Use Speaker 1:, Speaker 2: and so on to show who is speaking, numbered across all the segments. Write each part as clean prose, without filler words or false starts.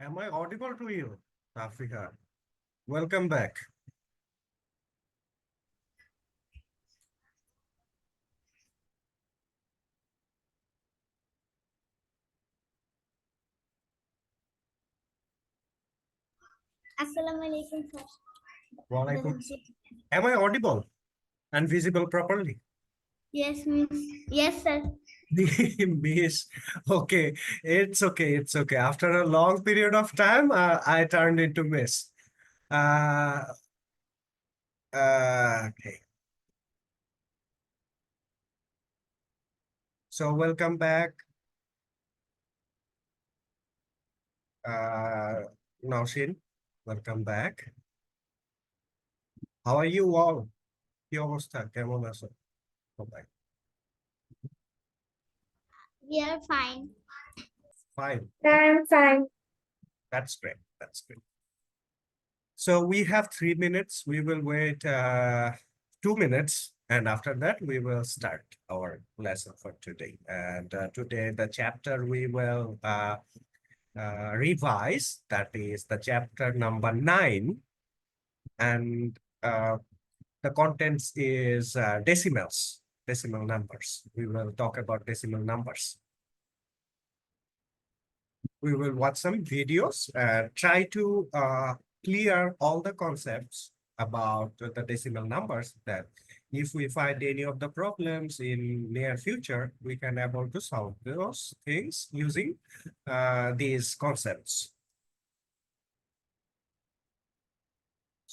Speaker 1: Am I audible to you, Africa? Welcome back.
Speaker 2: Assalamualaikum, sir.
Speaker 1: Walaikum. Am I audible and visible properly?
Speaker 2: Yes, miss. Yes, sir.
Speaker 1: Miss, okay, it's okay, it's okay. After a long period of time, I turned into Miss. Uh, okay. So welcome back, uh, Naushin. Welcome back. How are you all? কি অবস্থা কেমন আছো সবাই?
Speaker 2: We are fine.
Speaker 1: Fine.
Speaker 2: I'm fine.
Speaker 1: That's great. That's great. So we have 3 minutes. We will wait 2 minutes, and after that we will start our lesson for today. And today the chapter we will revise. That is the chapter number 9, and the contents is decimals, decimal numbers. We will talk about decimal numbers. We will watch some videos, try to clear all the concepts about the decimal numbers, that if we find any of the problems in near future, we can able to solve those things using these concepts.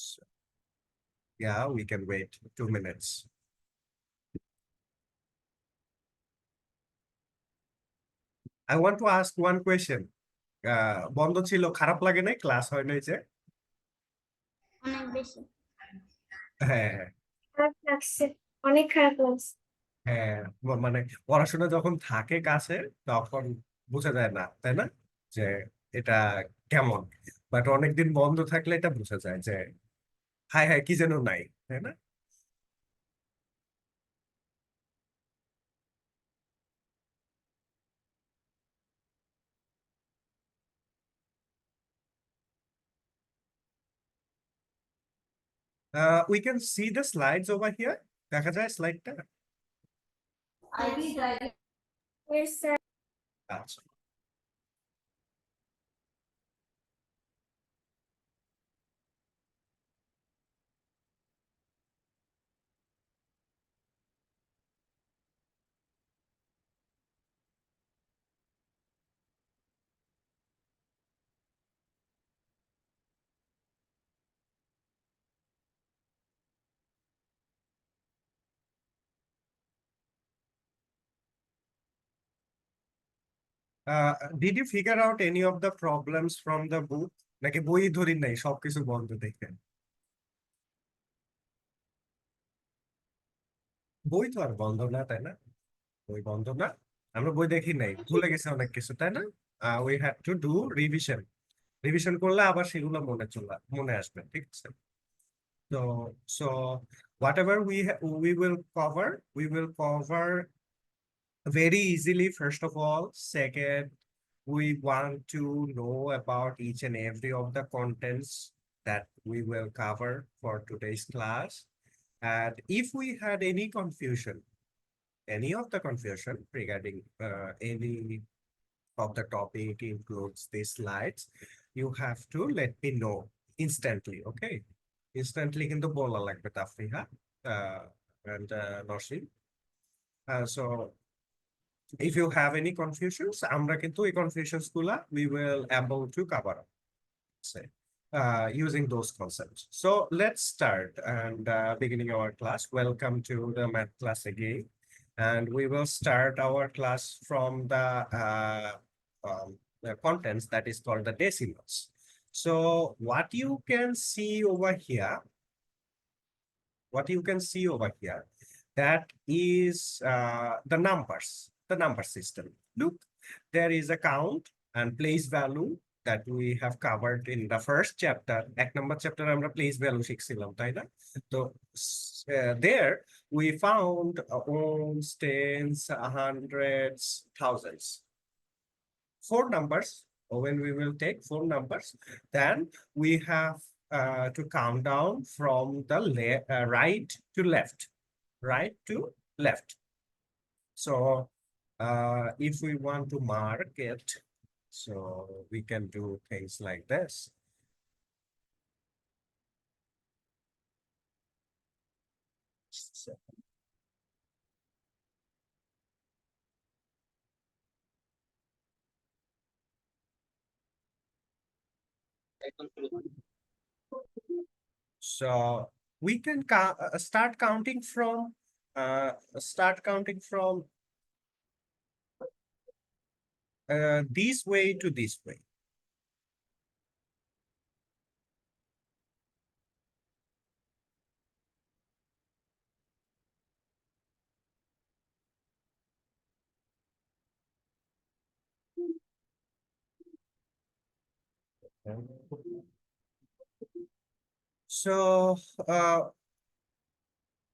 Speaker 1: So, yeah, we can wait 2 minutes. I want to ask one question. বন্ধ ছিল, খারাপ লাগে নাই? Class হয় নাই যে?
Speaker 2: অনেক বেশি।
Speaker 1: হ্যাঁ
Speaker 2: খারাপ লাগছে, অনেক খারাপ লাগছে।
Speaker 1: হ্যাঁ, মানে পড়াশোনা যখন থাকে কাছে তখন বোঝা যায় না, তাই না? যে এটা কেমন, বাট অনেকদিন বন্ধ থাকলে এটা বোঝা যায় যে হাই হাই কি যেন নাই, তাই না? We can see the slides over here. দেখা যায় স্লাইডটা?
Speaker 2: Yes, sir.
Speaker 1: আচ্ছা। Did you figure out any of the problems from the book, নাকি বই ধরি নাই সবকিছু বন্ধ দেখে? বই তো আর বন্ধ না, তাই না? বই বন্ধ না, আমরা বই দেখি নাই, ভুলে গেছি অনেক কিছু, তাই না? We have to do revision. Revision করলে আবার সেগুলো মনে আসবে, ঠিক আছে? So whatever we will cover very easily, first of all. Second, we want to know about each and every of the contents that we will cover for today's class. And if we had any of the confusion regarding any of the topic includes these slides, you have to let me know instantly, okay? Instantly কিন্তু বলা লাগবে তাফরিহা and Nosheen. So if you have any confusions, আমরা কিন্তু এই confusions গুলা we will able to cover up, say, using those concepts. So let's start and beginning our class. Welcome to the math class again, and we will start our class from the contents that is called the decimals. So what you can see over here, that is the number system. Look, there is a count and place value that we have covered in the first chapter. Ek number chapter আমরা place value শিখছিলাম, তাই না? So there we found ones, tens, hundreds, thousands. 4 numbers or when we will take four numbers, then we have to count down from the right to left, right to left. So if we want to mark it, so we can do things like this. So, so we can start counting from this way to this way. So,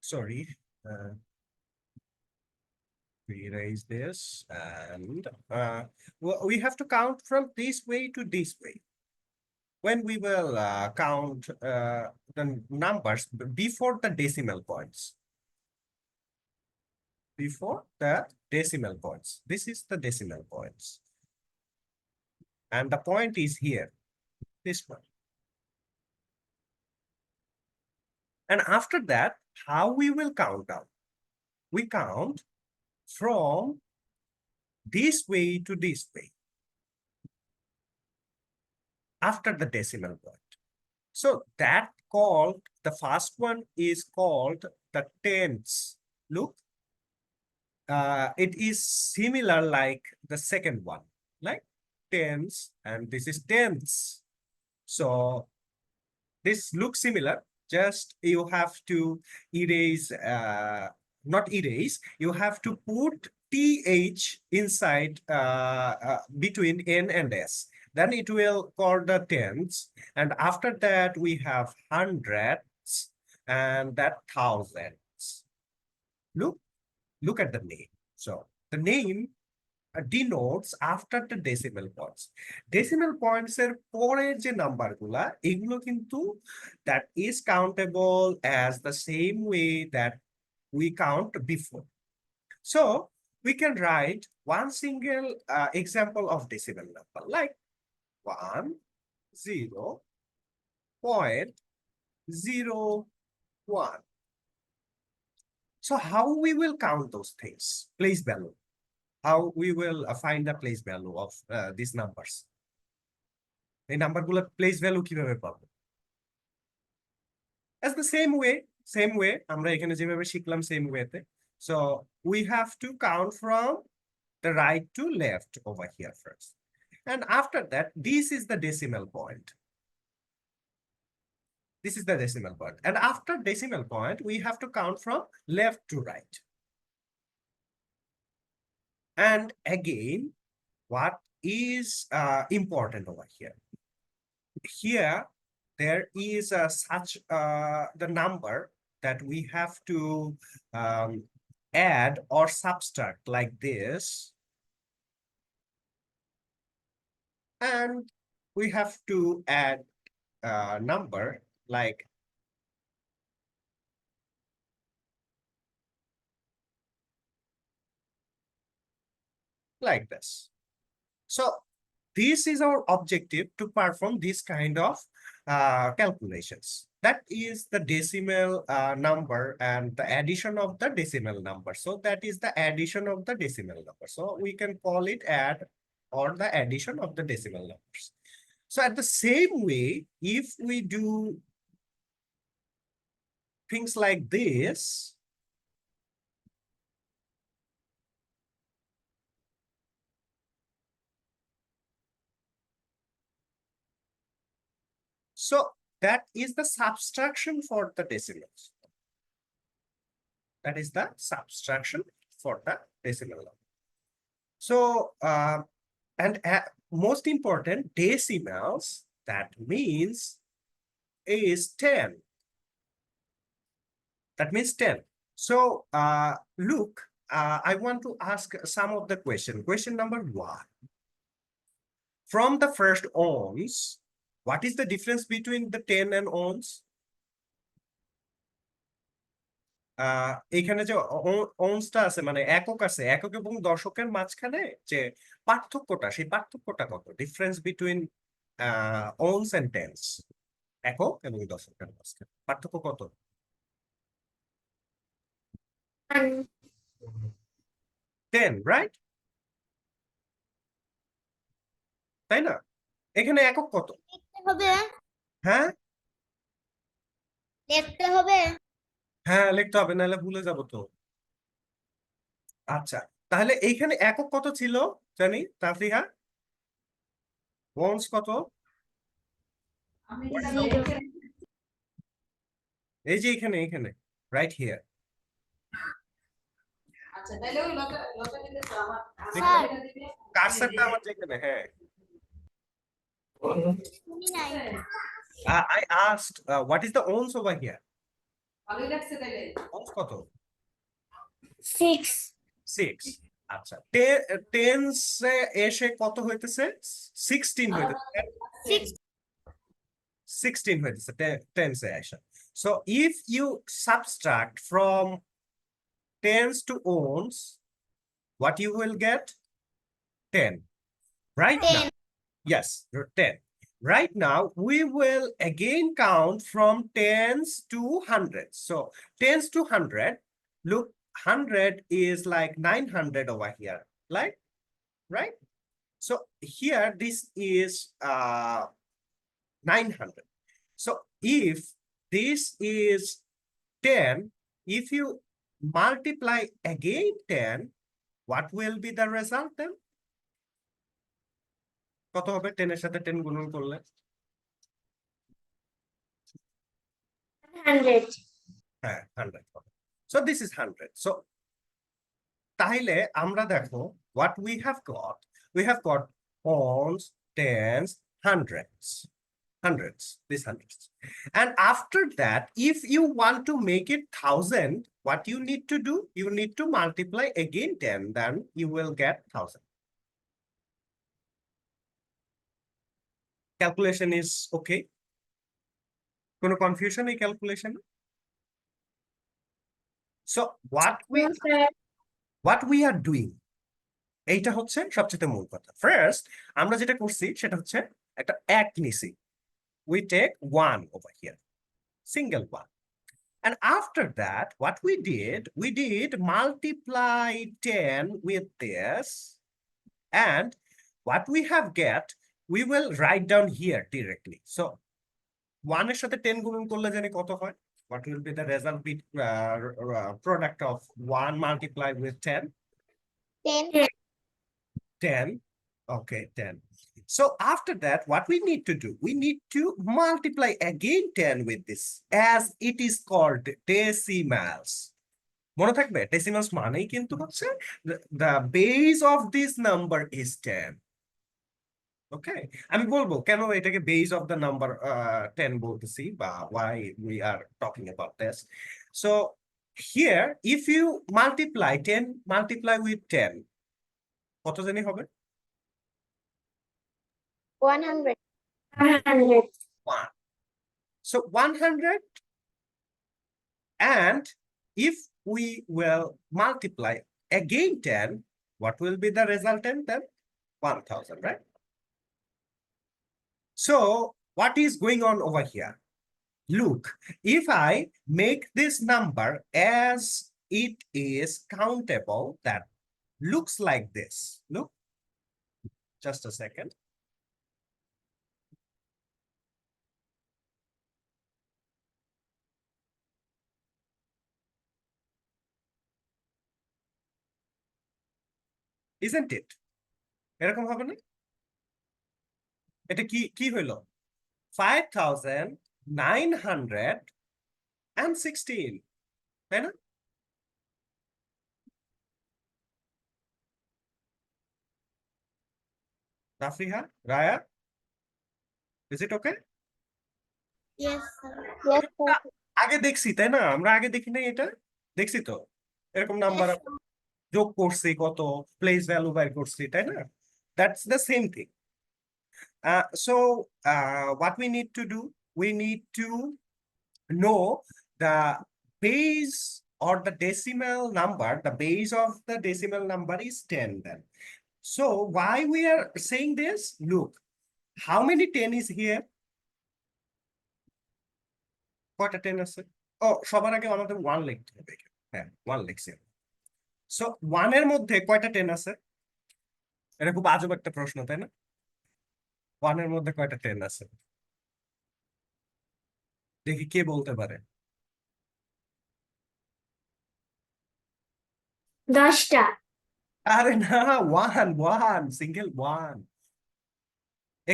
Speaker 1: sorry, we erase this and we have to count from this way to this way. When we will count the numbers before the decimal points. Before the decimal points. This is the decimal points. And the point is here, this one. And after that, how we will count down? We count from this way to this way after the decimal point. So that called, the first one is called the tens. Look, it is similar like the second one, like tens, and this is tenths. So this looks similar, just you have to erase, not erase, you have to put th inside between n and s. Then it will call the tens. And after that, we have hundreds and that thousands. Look at the name. So the name denotes after the decimal points. Decimal points এর পরের যে number গুলা এগুলো কিন্তু that is countable as the same way that we count before. So we can write one single example of decimal number like 1.01. So how we will count those things? Place value. How we will find the place value of these numbers. এই নাম্বারগুলো place value কিভাবে পাবো? As the same way আমরা এখানে যেভাবে শিখলাম same way তে. So we have to count from the right to left over here first. And after that, this is the decimal point. This is the decimal point. And after decimal point, we have to count from left to right. And again, what is important over here? Here, there is such the number that we have to add or subtract like this. And we have to add a number like this. So this is our objective to perform this kind of calculations. That is the decimal number and the addition of the decimal number. So that is the addition of the decimal number. So we can call it add or the addition of the decimal numbers. So at the same way, if we do things like this, so that is the subtraction for the decimals. That is the subtraction for the decimal number. So, and most important, decimals, that means is 10. That means 10. So, look, I want to ask some of the question. Question number 1. from the first ounce, what is the difference between the 10 and ounce? এখানে যে ওন্সটা আছে মানে একক আছে, একক এবং দশকের মাঝখানে যে পার্থক্যটা, সেই পার্থক্যটা কত? Difference between ones and tens, একক এবং দশকের মাঝখানে পার্থক্য কত?
Speaker 2: 1.
Speaker 1: 10, রাইট? তাই না? এখানে একক কত?
Speaker 2: লিখতে হবে
Speaker 1: হ্যাঁ
Speaker 2: লিখতে হবে
Speaker 1: হ্যাঁ, লিখতে হবে, নাহলে ভুলে যাবো তো। আচ্ছা, তাহলে এইখানে একক কত ছিল জানি তাফরিহা? ওন্স কত? এই যে এখানে, এখানে রাইট হিয়ার। কার্সারটা আমার যেখানে, হ্যাঁ। I asked, what is the ounce over here? Ounce কত?
Speaker 2: 6.
Speaker 1: 6. আচ্ছা, টেন্স এসে কত হইতেছে? 16 হইতেছে। 16 হইতেছে টেন্স এ আসে। So if you subtract from tens to ounce, what you will get? 10. Right
Speaker 2: 10.
Speaker 1: now. Yes, 10. Right now, we will again count from tens to hundreds. So tens to 100, look, 100 is like 900 over here, like, right? So here, this is 900. So if this is 10, if you multiply again 10, what will be the result then? কত হবে 10 এর সাথে 10 গুণন করলে?
Speaker 2: 100.
Speaker 1: হ্যাঁ, 100 হবে। So this is 100. So তাহলে আমরা দেখো what we have got ones, tens, hundreds, these hundreds. And after that, if you want to make it 1000, what you need to do? You need to multiply again 10, then you will get 1000. Calculation is okay? কোনো confusion এই calculation? So what we are doing, এইটা হচ্ছে সবচেয়ে মূল কথা। First আমরা যেটা করছি সেটা হচ্ছে একটা এক নিছি, we take 1 over here, single 1, and after that what we did multiply 10 with this, and what we have get we will write down here directly. So 1 এর সাথে 10 গুণন করলে জানি কত হয়? What will be the result product of 1 multiplied with 10?
Speaker 2: 10.
Speaker 1: 10. Okay, 10. So after that, what we need to do, we need to multiply again 10 with this, as it is called decimals. মনে থাকবে, decimals মানেই কিন্তু হচ্ছে the base of this number is 10. Okay, আমি বলবো কেন এটাকে base of the number 10 বলতেছি, বা why we are talking about this. So here, if you multiply 10 with 10, কত জানি হবে?
Speaker 2: 100. 100.
Speaker 1: 1. So 100, and if we will multiply again 10, what will be the resultant then? 1000, right? So what is going on over here? Look, if I make this number as it is countable, that looks like this. Look, just a second. Isn't it? এরকম হবে না? এটা কি কি হইল? 5916, তাই না? তাফরিহা, Raya, is it okay?
Speaker 2: Yes, sir. Yes, sir.
Speaker 1: আগে দেখছি তাই না? আমরা আগে দেখি নাই এটা? দেখছি তো এরকম নাম্বার
Speaker 2: Yes, sir.
Speaker 1: যোগ করছি, কত প্লেস ভ্যালু বাইর করছি, তাই না? That's the same thing. What we need to do, we need to know the base or the decimal number. The base of the decimal number is 10 then. So why we are saying this? Look, how many 10 is here? কয়টা 10 আছে? সবার আগে আমাদের 1 লিখতে হবে। হ্যাঁ, 1 লিখছি। So 1 এর মধ্যে কয়টা 10 আছে? এটা খুব আজব একটা প্রশ্ন, তাই না? 1 এর মধ্যে কয়টা 10 আছে? দেখি কে বলতে পারে।
Speaker 2: 10টা।
Speaker 1: আরে না, 1 সিঙ্গেল 1।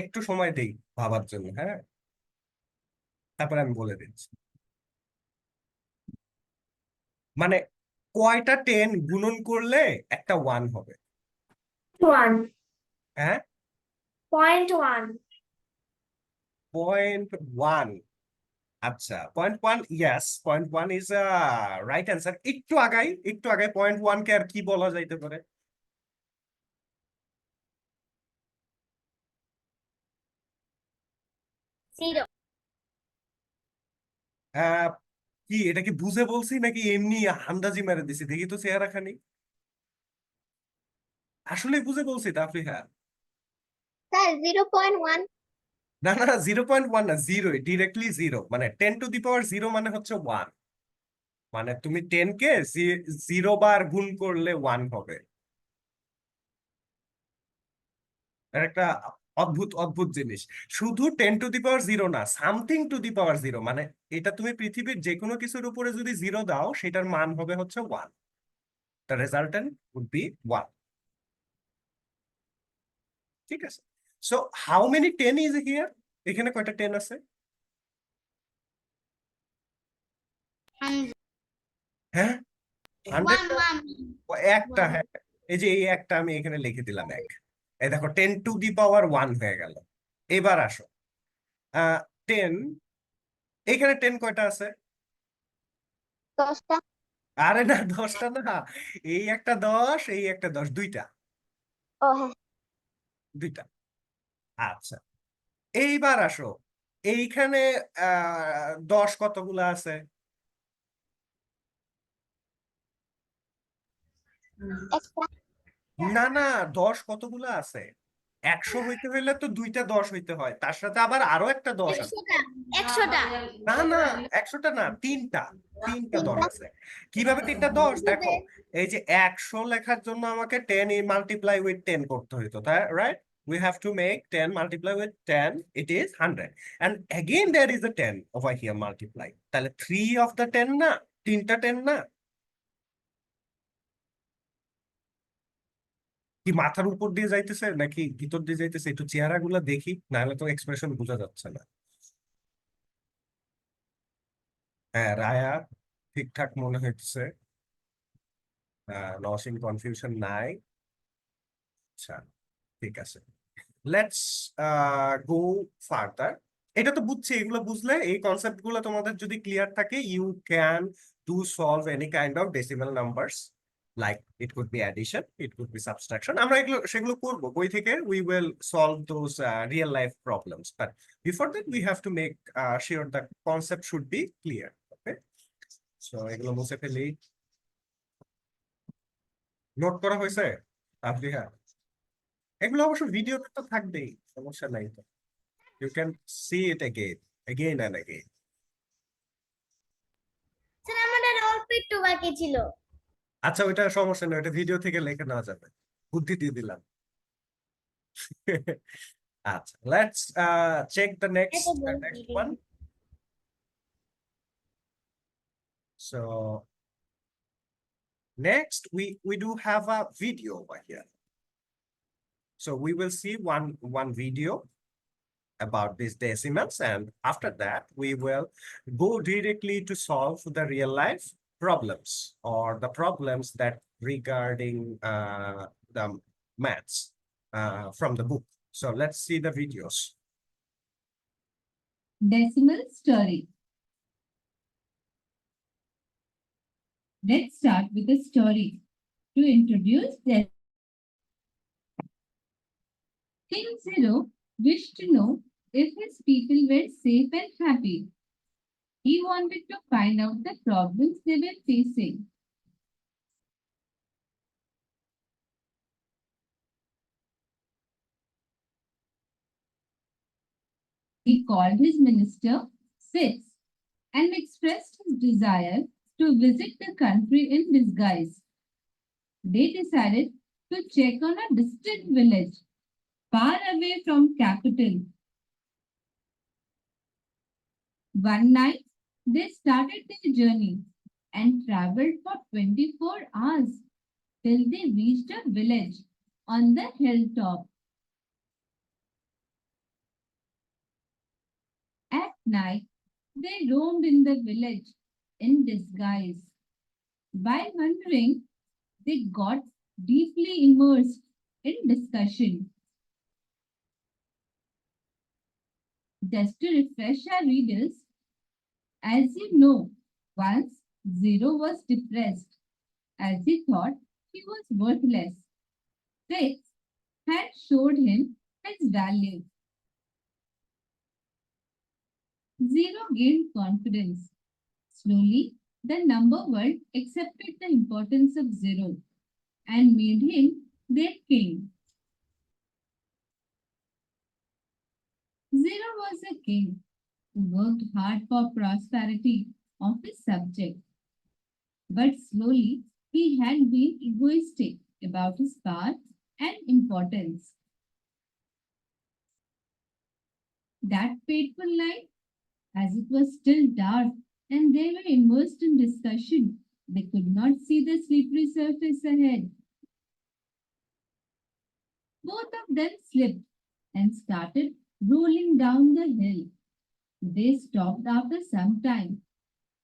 Speaker 1: একটু সময় দেই ভাবার জন্য, হ্যাঁ, তারপরে আমি বলে দিচ্ছি। মানে কয়টা 10 গুণন করলে একটা 1 হবে?
Speaker 2: 1.
Speaker 1: হ্যাঁ,
Speaker 2: 0.1.
Speaker 1: 0.1। আচ্ছা, 0.1, yes, 0.1 is a right answer. একটু আগাই 0.1 কে আর কি বলা যাইতে পারে?
Speaker 2: 0.
Speaker 1: আহ, কি এটা কি বুঝে বলছি নাকি এমনি আন্দাজি মেরে দিছি? দেখি তো চেহারা খানি। আসলে বুঝে বলছি তাফরিহা?
Speaker 2: স্যার 0.1।
Speaker 1: না না, 0.1 না, জিরো, ডিরেক্টলি জিরো। মানে 10⁻0 মানে হচ্ছে 1। মানে তুমি 10 কে 0 বার গুণ করলে 1 হবে। এটা একটা অদ্ভুত অদ্ভুত জিনিস। শুধু 10⁻0 না, something⁻0, মানে এটা তুমি পৃথিবীর যে কোনো কিছুর উপরে যদি 0 দাও, সেটার মান হবে হচ্ছে 1। The resultant would be 1। ঠিক আছে। So how many 10 is here? এখানে কয়টা 10 আছে? হ্যাঁ, 100। একটা, হ্যাঁ, এই যে এই একটা আমি এখানে লিখে দিলাম 1। এই দেখো 10⁻1 হয়ে গেল। এবার আসো, 10, এইখানে 10 কয়টা আছে?
Speaker 2: 10টা।
Speaker 1: আরে না, 10টা না, এই একটা 10, এই একটা 10, দুইটা।
Speaker 2: ও হ্যাঁ।
Speaker 1: দুইটা। আচ্ছা, এইবার আসো, এইখানে 10 কতগুলা আছে?
Speaker 2: একটা।
Speaker 1: না না, 10 কতগুলা আছে? 100 হইতে হইলে তো দুইটা 10 হইতে হয়, তার সাথে আবার আরো একটা 10 আছে।
Speaker 2: 100টা। 100টা।
Speaker 1: না না, 100টা না, তিনটা 10
Speaker 2: তিনটা।
Speaker 1: আছে। কিভাবে তিনটা 10? দেখো, এই যে 100 লেখার জন্য আমাকে 10 মাল্টিপ্লাই উইথ 10 করতে হইতো, তাই right? We have to make 10 multiply with 10, it is 100, and again there is a 10 over here multiply, তাহলে 3 of the 10 না, তিনটা 10 না? কি মাথার উপর দিয়ে যাইতেছে নাকি ভিতর দিয়ে যাইতেছে? একটু চেহারাগুলো দেখি, নাহলে তো এক্সপ্রেশন বোঝা যাচ্ছে না। হ্যাঁ, রায়া ঠিকঠাক মনে হচ্ছে। নসিং কনফিউশন নাই। আচ্ছা, ঠিক আছে, লেটস গো ফার্দার। এটা তো বুঝছি, এগুলো বুঝলে, এই কনসেপ্ট গুলো তোমাদের যদি ক্লিয়ার থাকে, you can do solve any kind of decimal numbers, like it could be addition, it could be subtraction. আমরা এগুলো সেগুলো করবো বই থেকে। We will solve those real life problems, but before that we have to make sure the concept should be clear. Okay, so এগুলো মুছে ফেলি। Note করা হয়েছে আপনি? হ্যাঁ, এগুলো অবশ্য ভিডিওতে তো থাকবেই, সমস্যা নাই তো। You can see it again and again.
Speaker 2: Sir আমাদের অল্প একটু বাকি ছিল।
Speaker 1: আচ্ছা, ওইটা সমস্যা নেই, ওইটা ভিডিও থেকে লেখা নেওয়া যাবে, বুদ্ধি দিয়ে দিলাম। আচ্ছা, let's check the next one. So next we do have a video over here. So we will see one video about these decimals, and after that we will go directly to solve the real life problems, or the problems that regarding the maths from the book. So let's see the videos.
Speaker 3: Decimal story. Let's start with a story to introduce them. King Zero wished to know if his people were safe and happy. He wanted to find out the problems they were facing. He called his minister, Six, and expressed his desire to visit the country in disguise. They decided to check on a distant village far away from capital. One night, they started their journey and traveled for 24 hours till they reached a village on the hilltop. At night, they roamed in the village in disguise. While wandering, they got deeply immersed in discussion. Just to refresh our readers, as you know, once Zero was depressed as he thought he was worthless. Six had showed him his value. Zero gained confidence. Slowly, the number world accepted the importance of Zero and made him their king. Zero was a king who worked hard for prosperity of his subject, but slowly he had been egoistic about his power and importance. That fateful night, as it was still dark and they were immersed in discussion, they could not see the slippery surface ahead. Both of them slipped and started rolling down the hill. They stopped after some time.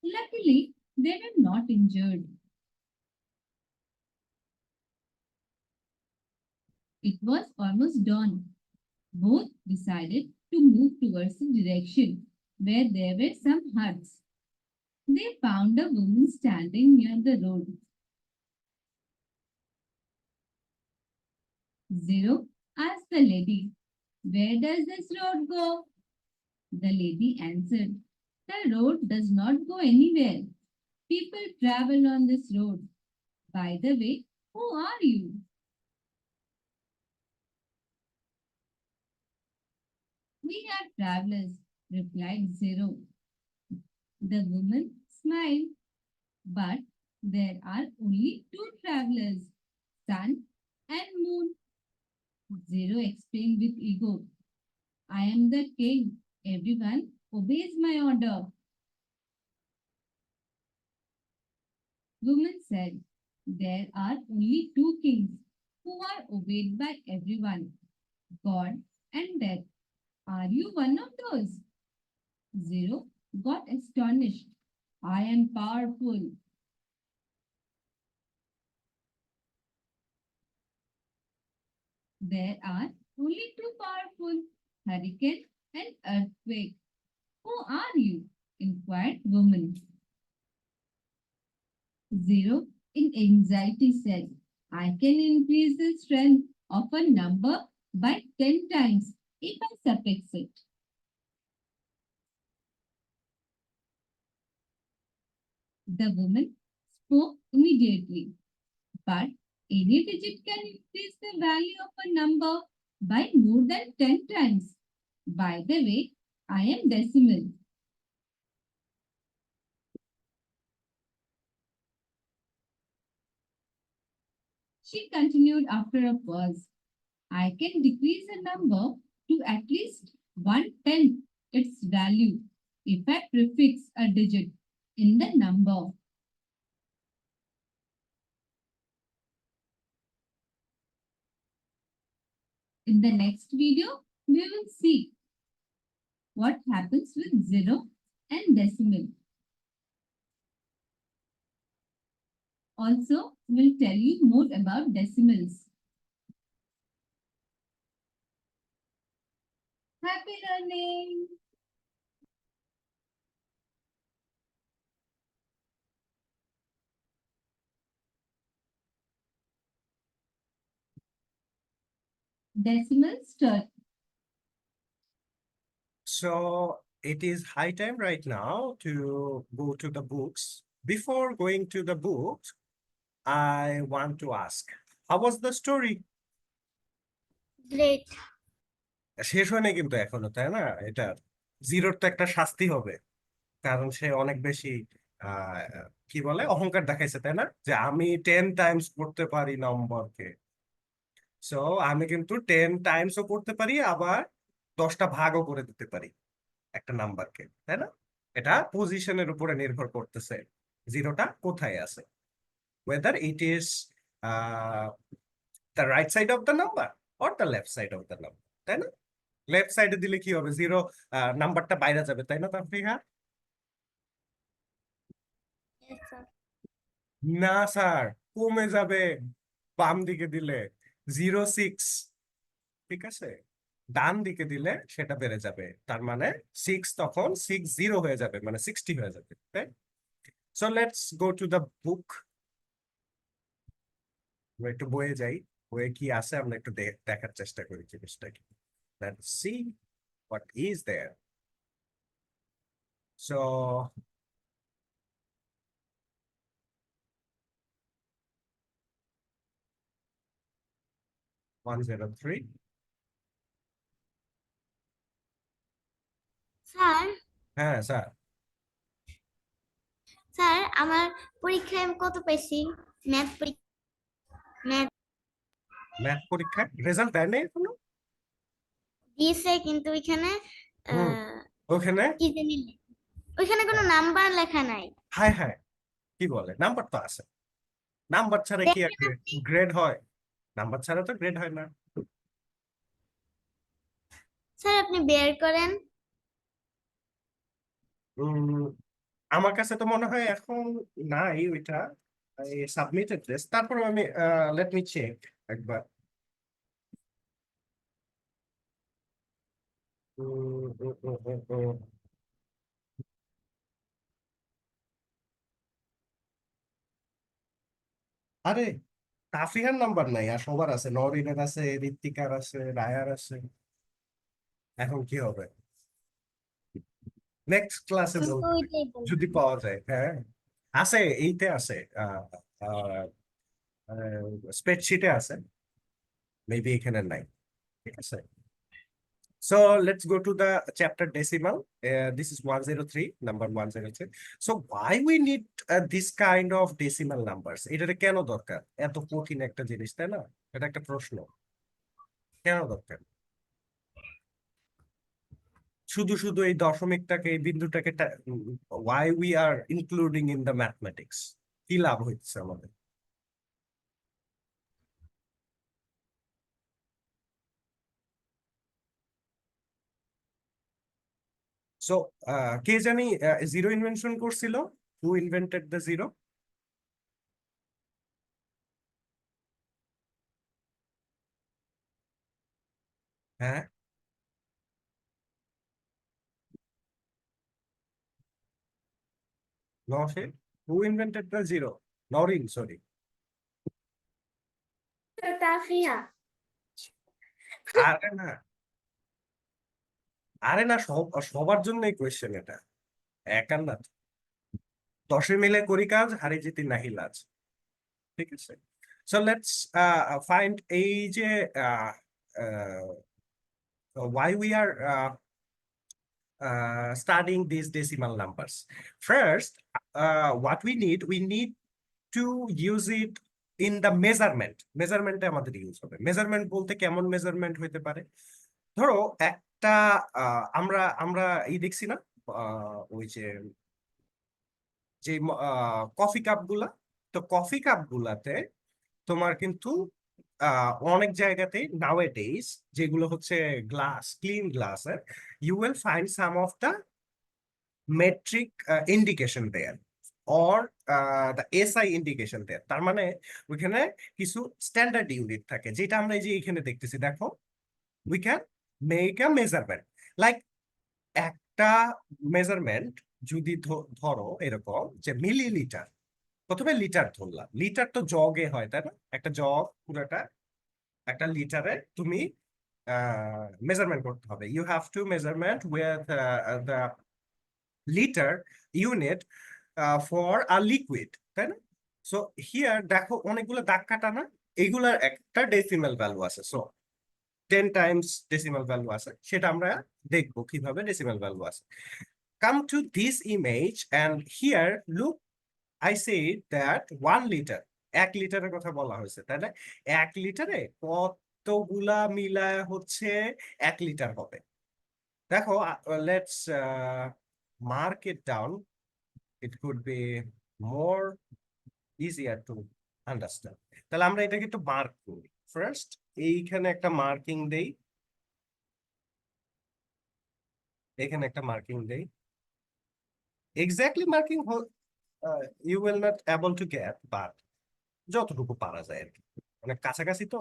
Speaker 3: Luckily, they were not injured. It was almost dawn. Both decided to move towards the direction where there were some huts. They found a woman standing near the road. Zero asked the lady, "Where does this road go?" The lady answered, "The road does not go anywhere. People travel on this road. By the way, who are you?" "We are travelers," replied Zero. The woman smiled, "But there are only two travelers, sun and moon." Zero explained with ego, "I am the king. Everyone obeys my order." Woman said, "There are only two kings who are obeyed by everyone, God and death. Are you one of those?" Zero got astonished. "I am powerful." "There are only two powerful, hurricane and earthquake. Who are you?" inquired woman. Zero in anxiety said, "I can increase the strength of a number by 10 times if I suffix it." The woman spoke immediately, "But any digit can increase the value of a number by more than 10 times. By the way, I am decimal." She continued after a pause, "I can decrease a number to at least 1/10 its value if I prefix a digit in the number." In the next video, we will see what happens with zero and decimal. Also, we'll tell you more about decimals. Happy learning! Decimal story.
Speaker 1: So it is high time right now to go to the books. Before going to the books, I want to ask, how was the story?
Speaker 2: Great.
Speaker 1: শেষ হয়নি কিন্তু এখনো, তাই না? এটা জিরোর তো একটা শাস্তি হবে, কারণ সে অনেক বেশি আহ কি বলে অহংকার দেখাইছে, তাই না? যে আমি 10 টাইমস করতে পারি নম্বরকে। সো আমি কিন্তু 10 টাইমসও করতে পারি, আবার 10টা ভাগও করে দিতে পারি একটা নাম্বারকে, তাই না? এটা পজিশনের উপরে নির্ভর করতেছে জিরোটা কোথায় আছে, whether it is the right side of the number or the left side of the number, তাই না? লেফট সাইডে দিলে কি হবে? জিরো নাম্বারটা বাইরে যাবে, তাই না তাফরিহা?
Speaker 2: Yes, sir.
Speaker 1: না স্যার, কমে যাবে বাম দিকে দিলে। 0.6, ঠিক আছে? ডান দিকে দিলে সেটা বেড়ে যাবে, তার মানে 6 তখন 60 হয়ে যাবে, মানে 60 হয়ে যাবে। So let's go to the book. আমরা একটু বইয়ে যাই, বইয়ে কি আছে আমরা একটু দেখার চেষ্টা করি জিনিসটা কি। Let's see what is there. So 103.
Speaker 2: Sir,
Speaker 1: হ্যাঁ স্যার।
Speaker 2: স্যার আমার পরীক্ষায় আমি কত পেয়েছি? ম্যাথ ম্যাথ
Speaker 1: ম্যাথ পরীক্ষায় রেজাল্ট দেয় নাই এখনো?
Speaker 2: দিয়েছে, কিন্তু ওইখানে
Speaker 1: হুম, ওখানে
Speaker 2: কি জানি ওইখানে কোনো নাম্বার লেখা নাই।
Speaker 1: হায় হায়, কি বলে? নাম্বার তো আছে, নাম্বার ছাড়া কি আর
Speaker 2: দেখেন আপনি।
Speaker 1: গ্রেড হয়? নাম্বার ছাড়া তো গ্রেড হয় না।
Speaker 2: স্যার আপনি বের করেন।
Speaker 1: উম, আমার কাছে তো মনে হয় এখন নাই ওইটা, সাবমিটেড লিস্ট। তারপর আমি লেট মি চেক একবার। উম, উম, উম, উম, উম। আরে তাফরিহার নাম্বার নাই, আর সবার আছে, নরিনের আছে, ঋত্বিকার আছে, রায়ার আছে। এখন কি হবে? নেক্সট ক্লাসে
Speaker 2: আমি তো
Speaker 1: বলবো
Speaker 2: ওইটাই বলবো।
Speaker 1: যদি পাওয়া যায়। হ্যাঁ আছে, এইতে আছে, স্প্রেডশিটে আছে, মেবি এখানে নাই। ঠিক আছে। So let's go to the chapter decimal. This is 103, number 103. So why we need this kind of decimal numbers? এটা কেন দরকার? এত কঠিন একটা জিনিস, তাই না? এটা একটা প্রশ্ন, কেন দরকার? শুধু শুধু এই দশমিকটাকে, এই বিন্দুটাকে why we are including in the mathematics? কি লাভ হচ্ছে আমাদের? সো কে জানি জিরো ইনভেনশন করছিল? Who invented the zero? হ্যাঁ, Noshin. Who invented the zero? Norin, sorry.
Speaker 2: Tafia.
Speaker 1: আরে না, আরে না, সবার জন্যই কোয়েশ্চেন এটা, একার না। 10 মিলে করি কাজ, হারি জিতি নাহি লাজ। ঠিক আছে। সো লেটস ফাইন্ড এই যে why we are studying these decimal numbers. First, what we need to use it in the measurement. মেজারমেন্টে আমাদের ইউজ হবে। মেজারমেন্ট বলতে কেমন মেজারমেন্ট হইতে পারে? ধরো একটা আমরা আমরা দেখছি না, ওই যে যে কফি কাপ গুলা, তো কফি কাপ গুলাতে তোমার কিন্তু অনেক জায়গাতে নাওএডেজ, যেগুলো হচ্ছে গ্লাস, ক্লিন গ্লাসের, you will find some of the metric indication there or the SI indication there। তার মানে ওইখানে কিছু স্ট্যান্ডার্ড ইউনিট থাকে, যেটা আমরা এই যে এখানে দেখতেছি, দেখো, we can make a measurement like একটা মেজারমেন্ট যদি ধরো এরকম যে মিলিলিটার, প্রথমে লিটার ধরলাম, লিটার তো জগে হয়, তাই না? একটা জগ পুরাটা, একটা লিটারে তুমি মেজারমেন্ট করতে হবে। You have to measurement with the litre unit for a liquid, তাই না? সো হিয়ার দেখো অনেকগুলো দাগ কাটা না, এইগুলার একটা ডেসিমাল ভ্যালু আছে। সো 10 টাইমস ডেসিমাল ভ্যালু আছে, সেটা আমরা দেখবো কিভাবে ডেসিমাল ভ্যালু আছে। Come to this image and here look, I say that 1 litre, 1 লিটারের কথা বলা হয়েছে, তাই না? 1 লিটারে কতগুলা মিলায় হচ্ছে 1 লিটার হবে। দেখো, let's mark it down. It could be more easier to understand. তাহলে আমরা এটাকে একটু মার্ক করি। ফার্স্ট এইখানে একটা মার্কিং দেই, এখানে একটা মার্কিং দেই। Exactly marking you will not able to get, but যতটুকু পারা যায় আর কি, অনেক কাছাকাছি তো।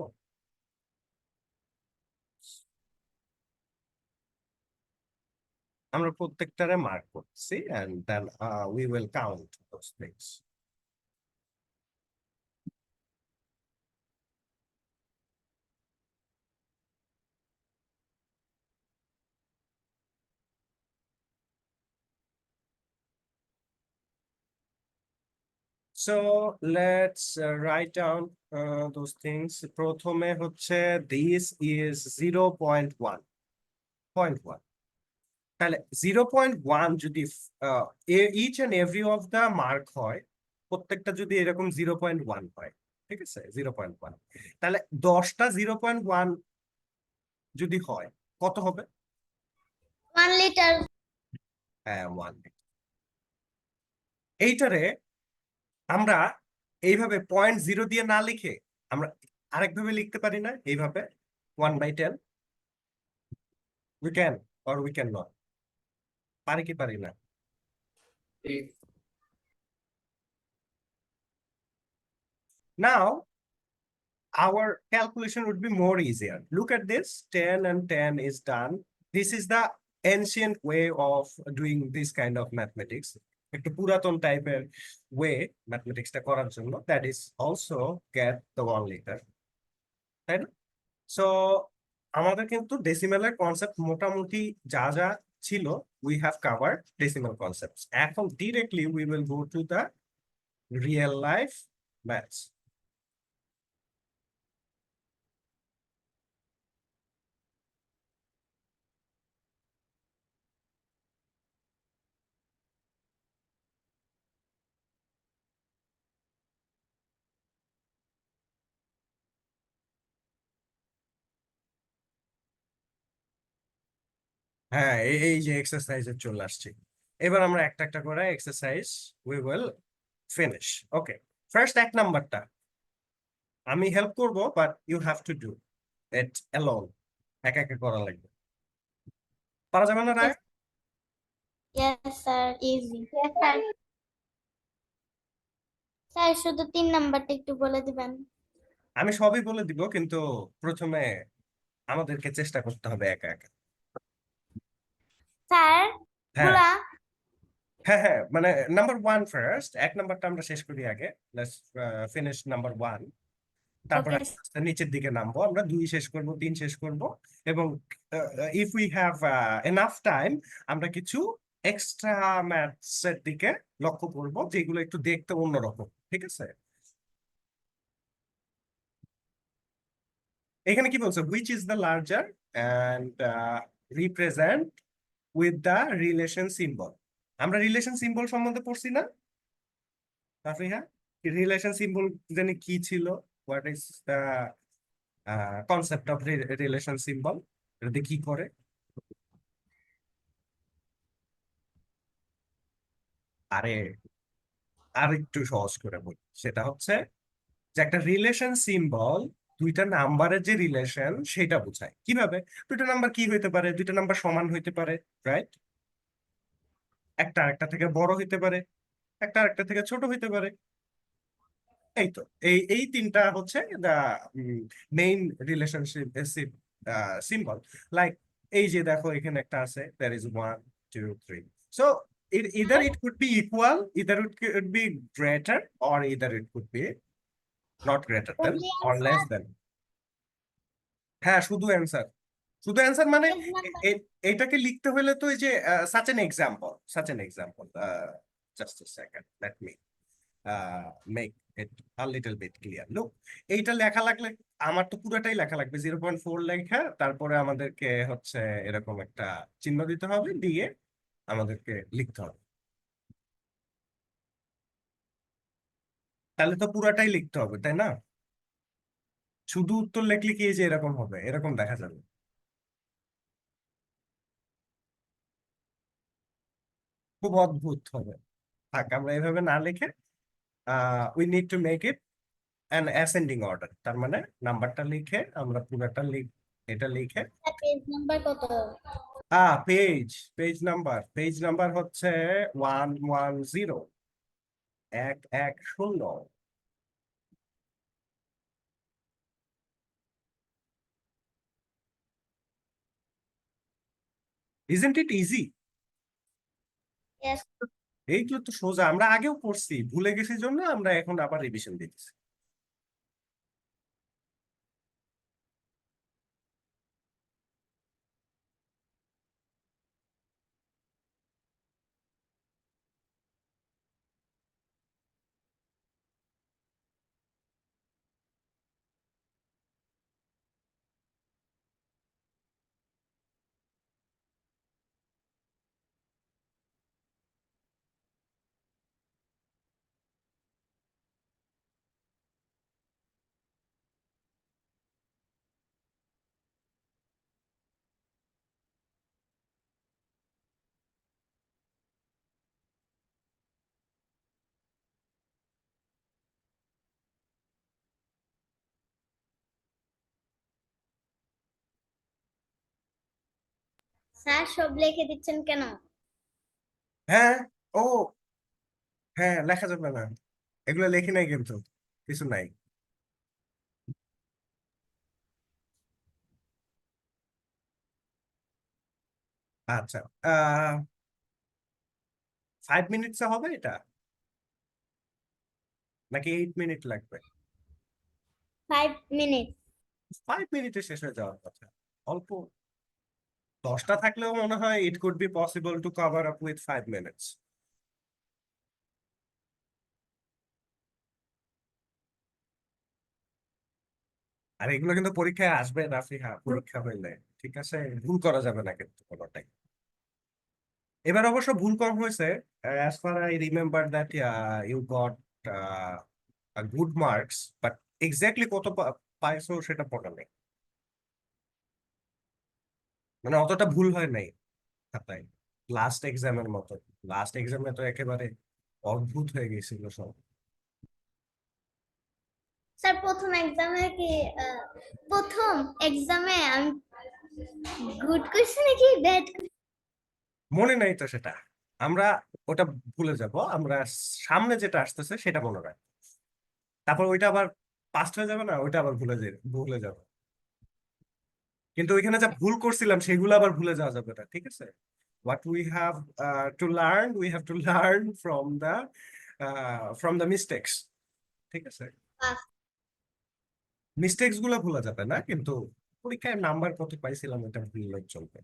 Speaker 1: আমরা প্রত্যেকটারে মার্ক করছি and then we will count those things. So let's write down those things. প্রথমে হচ্ছে this is 0.1, 0.1। তাহলে 0.1 যদি each and every of the mark হয়, প্রত্যেকটা যদি এরকম 0.1 হয়, ঠিক আছে, 0.1, তাহলে 10টা 0.1 যদি হয় কত হবে?
Speaker 2: 1 লিটার।
Speaker 1: হ্যাঁ, 1 লিটার। এইটারে আমরা এইভাবে 0.0 দিয়ে না লিখে আমরা আরেকভাবে লিখতে পারি না? এইভাবে 1/10 we can or we cannot, পারি কি পারি না? Now our calculation would be more easier. Look at this, 10 and 10 is done. This is the ancient way of doing this kind of mathematics. একটু পুরাতন টাইপের ওয়ে ম্যাথমেটিক্সটা করার জন্য, that is also get the 1 liter, তাই না? So আমাদের কিন্তু ডেসিমেলের concept মোটামুটি যা যা ছিল, we have covered decimal concepts. এখন directly we will go to the real life maths. হ্যাঁ, এই যে এক্সারসাইজে চলে আসছি। এবার আমরা একটা একটা করে exercise we will finish. Okay, first 1 নাম্বারটা আমি হেল্প করব, but you have to do it alone, একা একা করা লাগবে। পারা যাবে না Roy?
Speaker 2: Yes sir, easy. Yes sir. Sir শুধু 3 নাম্বারটা একটু বলে দিবেন।
Speaker 1: আমি সবই বলে দিব, কিন্তু প্রথমে আমাদেরকে চেষ্টা করতে হবে একা একা।
Speaker 2: স্যার
Speaker 1: হ্যাঁ
Speaker 2: গুলা
Speaker 1: হ্যাঁ হ্যাঁ, মানে নাম্বার 1 ফার্স্ট, 1 নাম্বারটা আমরা শেষ করি আগে। লেটস ফিনিশ নাম্বার 1, তারপর
Speaker 2: ওকে।
Speaker 1: আস্তে আস্তে নিচের দিকে নামবো। আমরা 2 শেষ করব, 3 শেষ করব, এবং if we have enough time আমরা কিছু এক্সট্রা ম্যাথস এর দিকে লক্ষ্য করব, যেগুলো একটু দেখতে অন্যরকম, ঠিক আছে? এখানে কি বলছে? Which is the larger and represent with the relation symbol. আমরা রিলেশন সিম্বল সম্বন্ধে পড়ছি না তাফরিহা? রিলেশন সিম্বল জানি কি ছিল? What is the concept of relation symbol? এটা কি করে? আরে আর একটু সহজ করে বলি, সেটা হচ্ছে যে একটা রিলেশন সিম্বল দুইটা নাম্বারের যে রিলেশন সেটা বোঝায়। কিভাবে? দুইটা নাম্বার কি হইতে পারে? দুইটা নাম্বার সমান হইতে পারে, রাইট? একটা আরেকটা থেকে বড় হইতে পারে, একটা আরেকটা থেকে ছোট হইতে পারে। এই তো এই তিনটা হচ্ছে the main relationship symbol. Like এই যে দেখো এখানে একটা আছে, there is 1 2 3। So either it could be equal, either it could be greater, or either it could be not greater than
Speaker 2: Only
Speaker 1: or less
Speaker 2: answer?
Speaker 1: than. হ্যাঁ, শুধু answer. শুধু answer মানে
Speaker 2: Page number.
Speaker 1: এটাকে লিখতে হলে তো এই যে such an example, just a second, let me make it a little bit clear. Look, এইটা লেখা লাগলে আমার তো পুরোটাই লেখা লাগবে 0.4 লেখা, তারপরে আমাদেরকে হচ্ছে এরকম একটা চিহ্ন দিতে হবে, দিয়ে আমাদেরকে লিখতে হবে। তাহলে তো পুরাটাই লিখতে হবে, তাই না? শুধু উত্তর লিখলে কি এই যে এরকম হবে, এরকম দেখা যাবে। খুব অদ্ভুত হবে। থাক, আমরা এভাবে না লিখে we need to make it an ascending order. তার মানে নাম্বারটা লিখে আমরা পুরাটা এটা লিখে
Speaker 2: Page number কত?
Speaker 1: পেজ নাম্বার হচ্ছে 110, 110। Isn't it easy?
Speaker 2: Yes.
Speaker 1: এইগুলো তো সোজা, আমরা আগেও পড়ছি, ভুলে গেছি জন্য আমরা এখন আবার রিভিশন দিতেছি।
Speaker 2: স্যার সব লিখে দিচ্ছেন কেন?
Speaker 1: হ্যাঁ, ও হ্যাঁ, লেখা যাবে না, এগুলো লেখি নাই কিন্তু, কিছু নাই। আচ্ছা, 5 মিনিটসে হবে এটা, নাকি 8 মিনিট লাগবে?
Speaker 2: 5 minutes.
Speaker 1: 5 মিনিটে শেষ হয়ে যাওয়ার কথা। অল্প 10টা থাকলেও মনে হয় it could be possible to cover up with 5 minutes. আর এগুলো কিন্তু পরীক্ষায় আসবে, রাফিহা, পরীক্ষা হইলে ঠিক আছে, ভুল করা যাবে না কিন্তু কোনোটাই। এবার অবশ্য ভুল কম হয়েছে, as far I remember that you got good marks, but exactly কত পাইছো সেটা পড়া নেই, মানে অতটা ভুল হয় নাই খাতায় লাস্ট এক্সামের মতো। লাস্ট এক্সামে তো একেবারে অদ্ভুত হয়ে গেছিল সব।
Speaker 2: স্যার প্রথম এক্সামে আমি গুড করছি নাকি ব্যাড?
Speaker 1: মনে নাই তো সেটা, আমরা ওটা ভুলে যাব, আমরা সামনে যেটা আসতেছে সেটা মনে রাখ, তারপর ওইটা আবার পাস্ট হয়ে যাবে না, ওইটা আবার ভুলে যাবে। কিন্তু ওইখানে যা ভুল করছিলাম সেগুলো আবার ভুলে যাওয়া যাবে না, ঠিক আছে? what we have we have to learn from the mistakes, ঠিক আছে? মিস্টেক্স গুলো ভুলা যাবে না, কিন্তু পরীক্ষায় নাম্বার কত পাইছিলাম এটা ভুললে চলবে।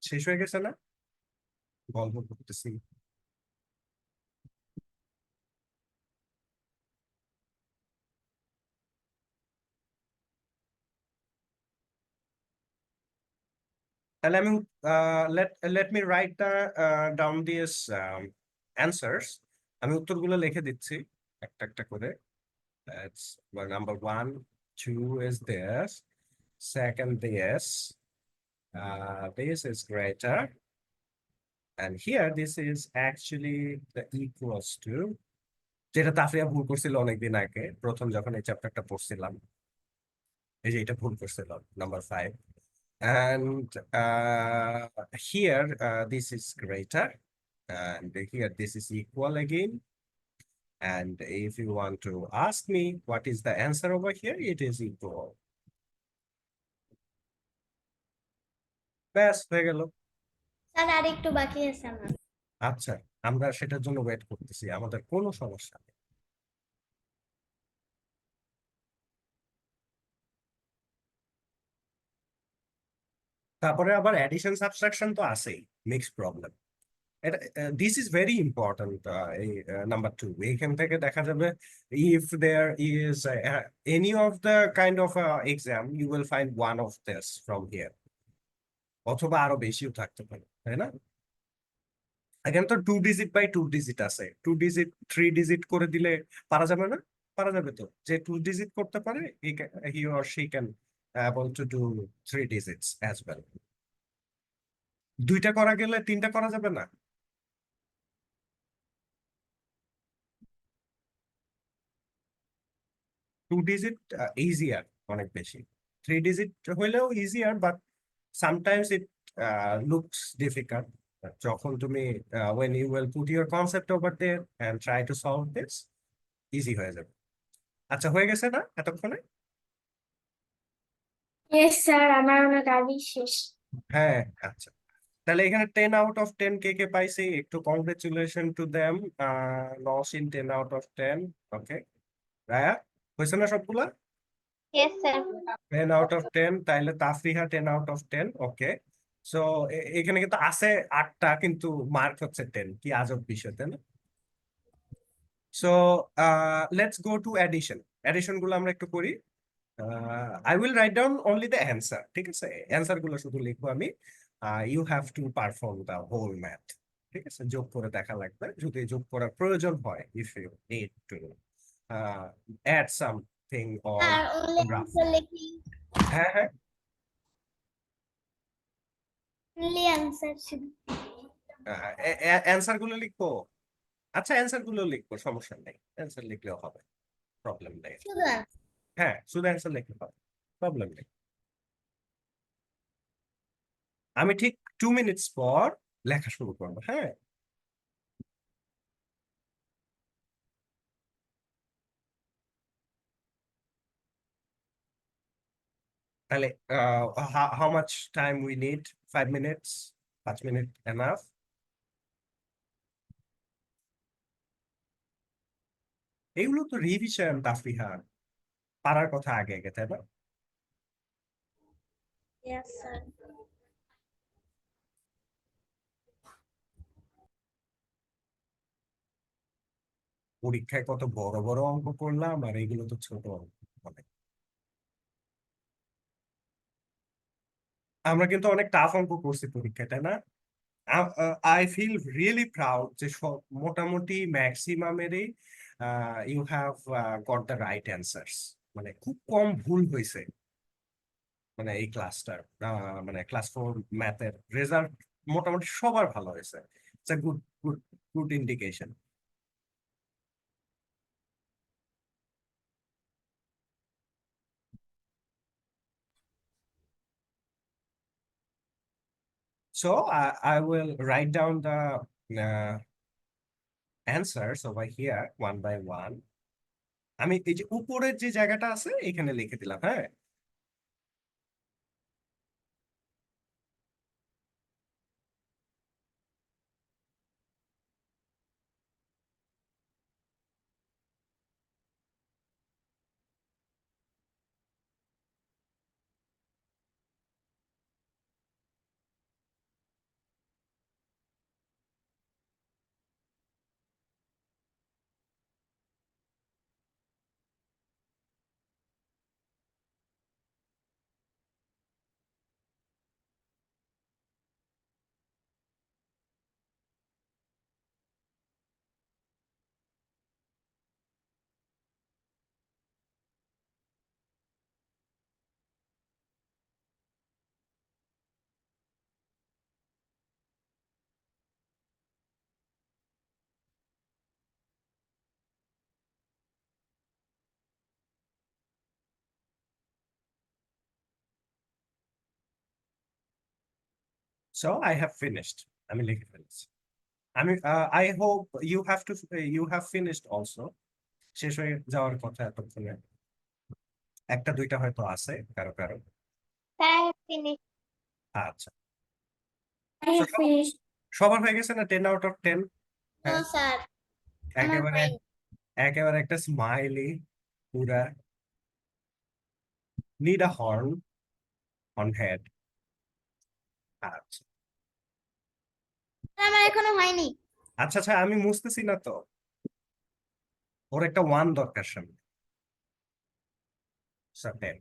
Speaker 1: শেষ হয়ে গেছে না, গল্প করতেছি। তাহলে আমি let me write down these answers. আমি উত্তরগুলো লিখে দিচ্ছি একটা একটা করে। That's well, number 1, 2 is this, second this is greater, and here this is actually the equals to, যেটা তাফরিয়া ভুল করছিল অনেকদিন আগে প্রথম যখন এই চ্যাপ্টারটা পড়ছিলাম, এই যে এটা ভুল করছিলাম, number 5। And here this is greater, and here this is equal again. And if you want to ask me what is the answer over here, it is equal. ব্যাস হয়ে গেল।
Speaker 2: স্যার আর একটু বাকি আছে আমার।
Speaker 1: আচ্ছা, আমরা সেটার জন্য ওয়েট করতেছি, আমাদের কোনো সমস্যা নেই। তারপরে আবার অ্যাডিশন সাবট্রাকশন তো আছেই, মিক্স প্রবলেম। এটা দিস ইজ ভেরি ইম্পর্টেন্ট। এই নাম্বার 2 এখান থেকে দেখা যাবে if there is any of the kind of exam you will find one of this from here, অথবা আরো বেশিও থাকতে পারে, তাই না? এখানে তো 2 ডিজিট বাই 2 ডিজিট আছে, 2 ডিজিট 3 ডিজিট করে দিলে পারা যাবে না? পারা যাবে তো, যে 2 ডিজিট করতে পারে he or she can able to do 3 digits as well. দুইটা করা গেলে তিনটা করা যাবে না? 2 ডিজিট ইজিয়ার, অনেক বেশি। 3 ডিজিট হইলেও easier, but sometimes it looks difficult. যখন তুমি when you will put your concept over there and try to solve this, easy হয়ে যাবে। আচ্ছা, হয়ে গেছে না এতক্ষণে?
Speaker 2: ইয়েস স্যার, আমার অনেক আগেই শেষ।
Speaker 1: হ্যাঁ, আচ্ছা। তাহলে এখানে 10 আউট অফ 10 কে কে পাইছি, একটু congratulation to them. Nowshin 10 out of 10। ওকে, রায়া হয়েছে না সবগুলা?
Speaker 2: Yes sir.
Speaker 1: 10 আউট অফ 10, তাইলে তাফরিহা 10 আউট অফ 10। ওকে, সো এখানে কিন্তু আছে 8টা, কিন্তু মার্ক হচ্ছে 10। কি আজব বিষয়, তাই না? So let's go to addition. Addition গুলো আমরা একটু করি। I will write down only the answer, ঠিক আছে? অ্যান্সার গুলো শুধু লিখবো আমি। You have to perform the whole math, ঠিক আছে? যোগ করে দেখা লাগবে যদি যোগ করার প্রয়োজন হয়, if you need to add something or
Speaker 2: আর অনলি
Speaker 1: রাফ।
Speaker 2: অ্যান্সার লিখি।
Speaker 1: হ্যাঁ, হ্যাঁ,
Speaker 2: অনলি অ্যান্সার শুধু।
Speaker 1: অ্যান্সার গুলো লিখবো। আচ্ছা, অ্যান্সার গুলো লিখবো, সমস্যা নেই, অ্যান্সার লিখলেও হবে, প্রবলেম নেই।
Speaker 2: শুধু answer।
Speaker 1: হ্যাঁ, শুধু অ্যান্সার লিখলে হবে, প্রবলেম নেই। আমি ঠিক 2 মিনিটস পর লেখা শুরু করবো, হ্যাঁ? তাহলে how much time we need? 5 minutes? 5 minute enough? এগুলো তো রিভিশন, তাফরিহা, পারার কথা আগে আগে, তাই না?
Speaker 2: Yes sir.
Speaker 1: পরীক্ষায় কত বড় বড় অঙ্ক করলাম, আর এগুলো তো ছোট অঙ্ক। মানে আমরা কিন্তু অনেক টাফ অঙ্ক করছি পরীক্ষায়, তাই না? আই ফিল রিয়েলি প্রাউড যে সব মোটামুটি ম্যাক্সিমামেরই you have got the right answers. মানে খুব কম ভুল হয়েছে, মানে এই ক্লাসটার, মানে ক্লাস 4 ম্যাথের রেজাল্ট মোটামুটি সবার ভালো হয়েছে। It's a good good good indication. So I will write down the answers over here one by one. আমি এই যে উপরের যে জায়গাটা আছে এখানে লিখে দিলাম, হ্যাঁ? So I have finished. আমি লিখে ফেলেছি। আমি I hope you have finished also. শেষ হয়ে যাওয়ার কথা এতক্ষণে, একটা দুইটা হয়তো আছে কারো কারো।
Speaker 2: Sir finish.
Speaker 1: আচ্ছা,
Speaker 2: I
Speaker 1: So,
Speaker 2: have finished.
Speaker 1: সবার হয়ে গেছে না 10 out of 10?
Speaker 2: নো
Speaker 1: হ্যাঁ,
Speaker 2: স্যার, আমার
Speaker 1: একেবারে
Speaker 2: হয়নি।
Speaker 1: একেবারে একটা স্মাইলি পুরা need a horn on head. আচ্ছা
Speaker 2: আমার এখনো হয়নি।
Speaker 1: আচ্ছা আচ্ছা, আমি মুছতেছি না তো, ওর একটা 1 দরকার সামনে। So 10.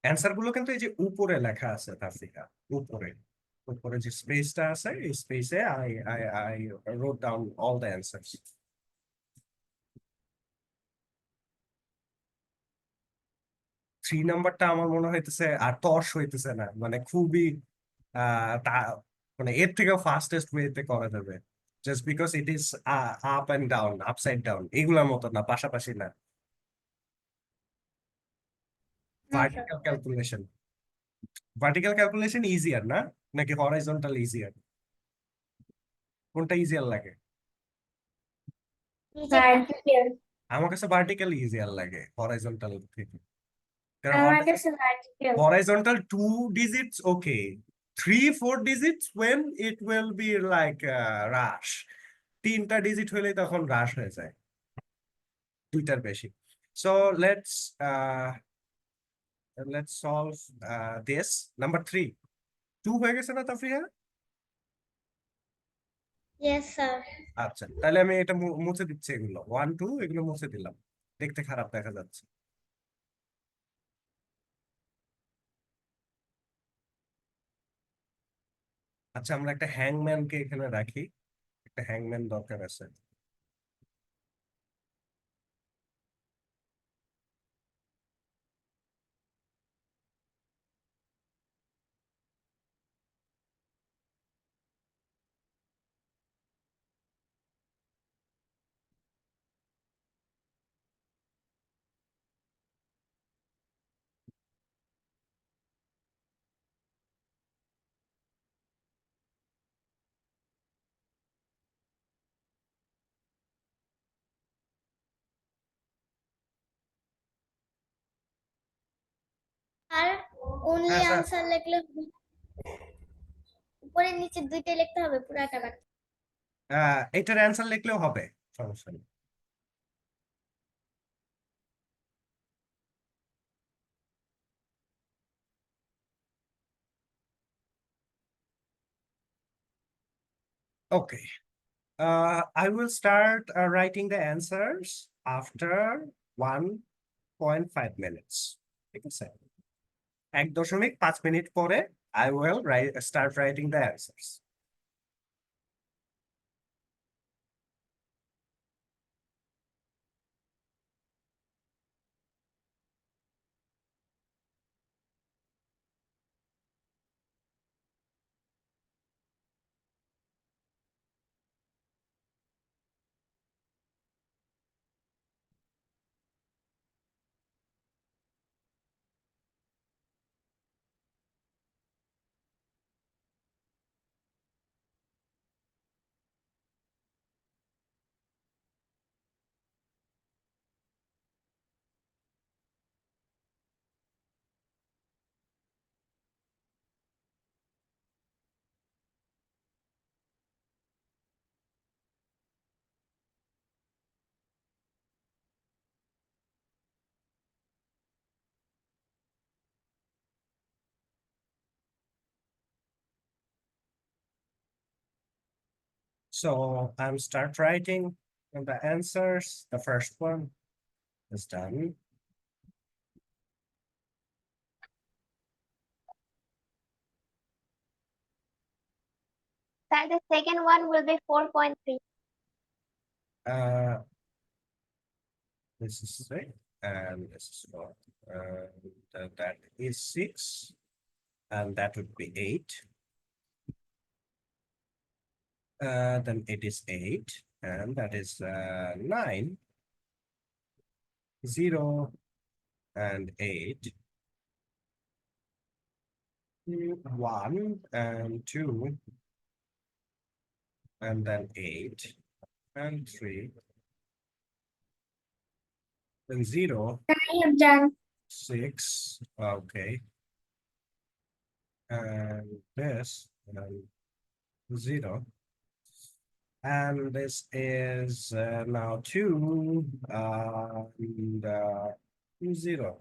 Speaker 1: অ্যান্সার গুলো কিন্তু এই যে উপরে লেখা আছে তাফসিকা, উপরে উপরে যে স্পেসটা আছে এই স্পেসে I রোট down all the answers. 3 নাম্বারটা আমার মনে হইতেছে আর তর্স হইতেছে না, মানে খুবই মানে এর থেকে ফাস্টেস্ট ওয়েতে করা যাবে, just because it is up and down, upside down, এগুলোর মতো না, পাশাপাশি না।
Speaker 2: না sir,
Speaker 1: vertical calculation, vertical calculation easier না, নাকি হরাইজন্টাল ইজিয়ার? কোনটা ইজিয়ার লাগে?
Speaker 2: ভার্টিক্যাল।
Speaker 1: আমার কাছে ভার্টিক্যাল ইজিয়ার লাগে হরাইজন্টাল থেকে, কারণ
Speaker 2: আমার কাছে vertical.
Speaker 1: horizontal 2 digits, okay. 3-4 digits when it will be like rush. 3টা ডিজিট হলে তখন রাশ হয়ে যায়, 2টার বেশি। So let's solve this. Number 3, 2 হয়ে গেছে না তাফরিহা?
Speaker 2: Yes sir.
Speaker 1: আচ্ছা, তাহলে আমি এটা মুছে দিচ্ছি, এগুলো 1 2 এগুলো মুছে দিলাম, দেখতে খারাপ দেখা যাচ্ছে। আচ্ছা, আমরা একটা হ্যাংম্যানকে এখানে রাখি, একটা হ্যাংম্যান দরকার আছে।
Speaker 2: আর অনলি
Speaker 1: হ্যাঁ স্যার,
Speaker 2: আনসার লিখলে উপরে নিচে দুইটাই লিখতে হবে, পুরাটা বাদ।
Speaker 1: এটার অ্যান্সার লিখলেও হবে, সমস্যা নেই। Okay. I will start writing the answers after 1.5 minutes. ঠিক আছে, 1.5 মিনিট পরে I will start writing the answers. So I'm start writing the answers. The first one is done.
Speaker 2: Sir, the second one will be 4.3.
Speaker 1: Uh, this is 6 and this is 4. That is 6 and that would be 8. Then it is 8 and that is 9. 0 and 8. 1 and 2 and then 8 and 3 then 0,
Speaker 2: I have done.
Speaker 1: 6, okay, and this, 0, and this is now 2, and 0.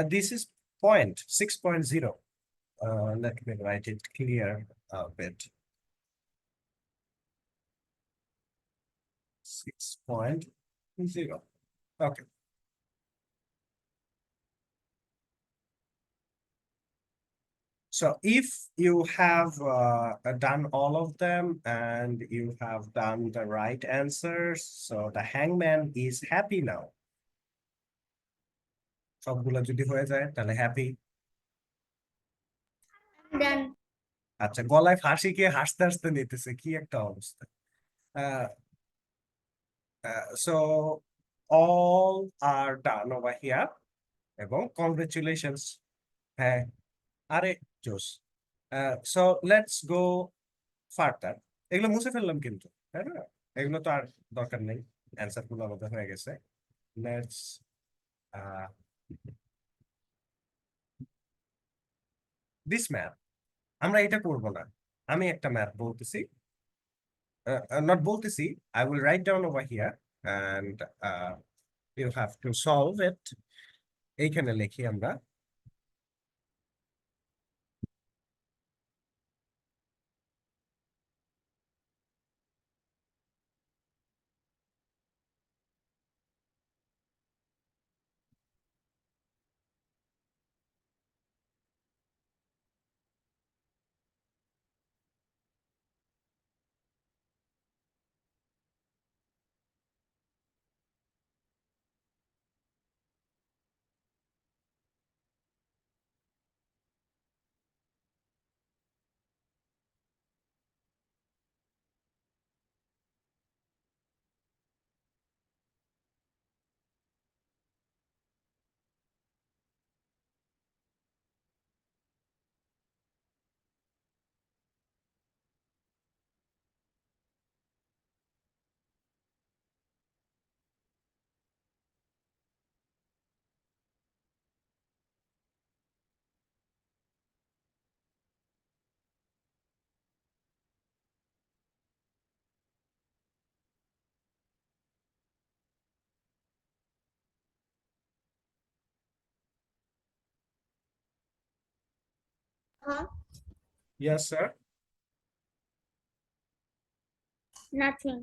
Speaker 1: This is point 6.0. Let me write it clear a bit. 6.0. Okay. So if you have done all of them and you have done the right answers, so the hangman is happy now. সবগুলা যদি হয়ে যায় তাহলে happy.
Speaker 2: Done.
Speaker 1: আচ্ছা, গলায় ফাঁসি কে হাসতে হাসতে নিতেছে, কি একটা অবস্থা। So all are done over here, এবং কংগ্রেচুলেশনস। হ্যাঁ, আরে জোস। So let's go further. এগুলো মুছে ফেললাম কিন্তু, তাই না? এগুলো তো আর দরকার নেই, অ্যান্সার গুলো আমাদের হয়ে গেছে। লেটস দিস ম্যাথ, আমরা এটা করব না। আমি একটা ম্যাথ বলতেছি, নট বলতেছি, I will write down over here and you have to solve it. এইখানে লিখি আমরা।
Speaker 2: Huh?
Speaker 1: Yes, sir.
Speaker 2: Nothing.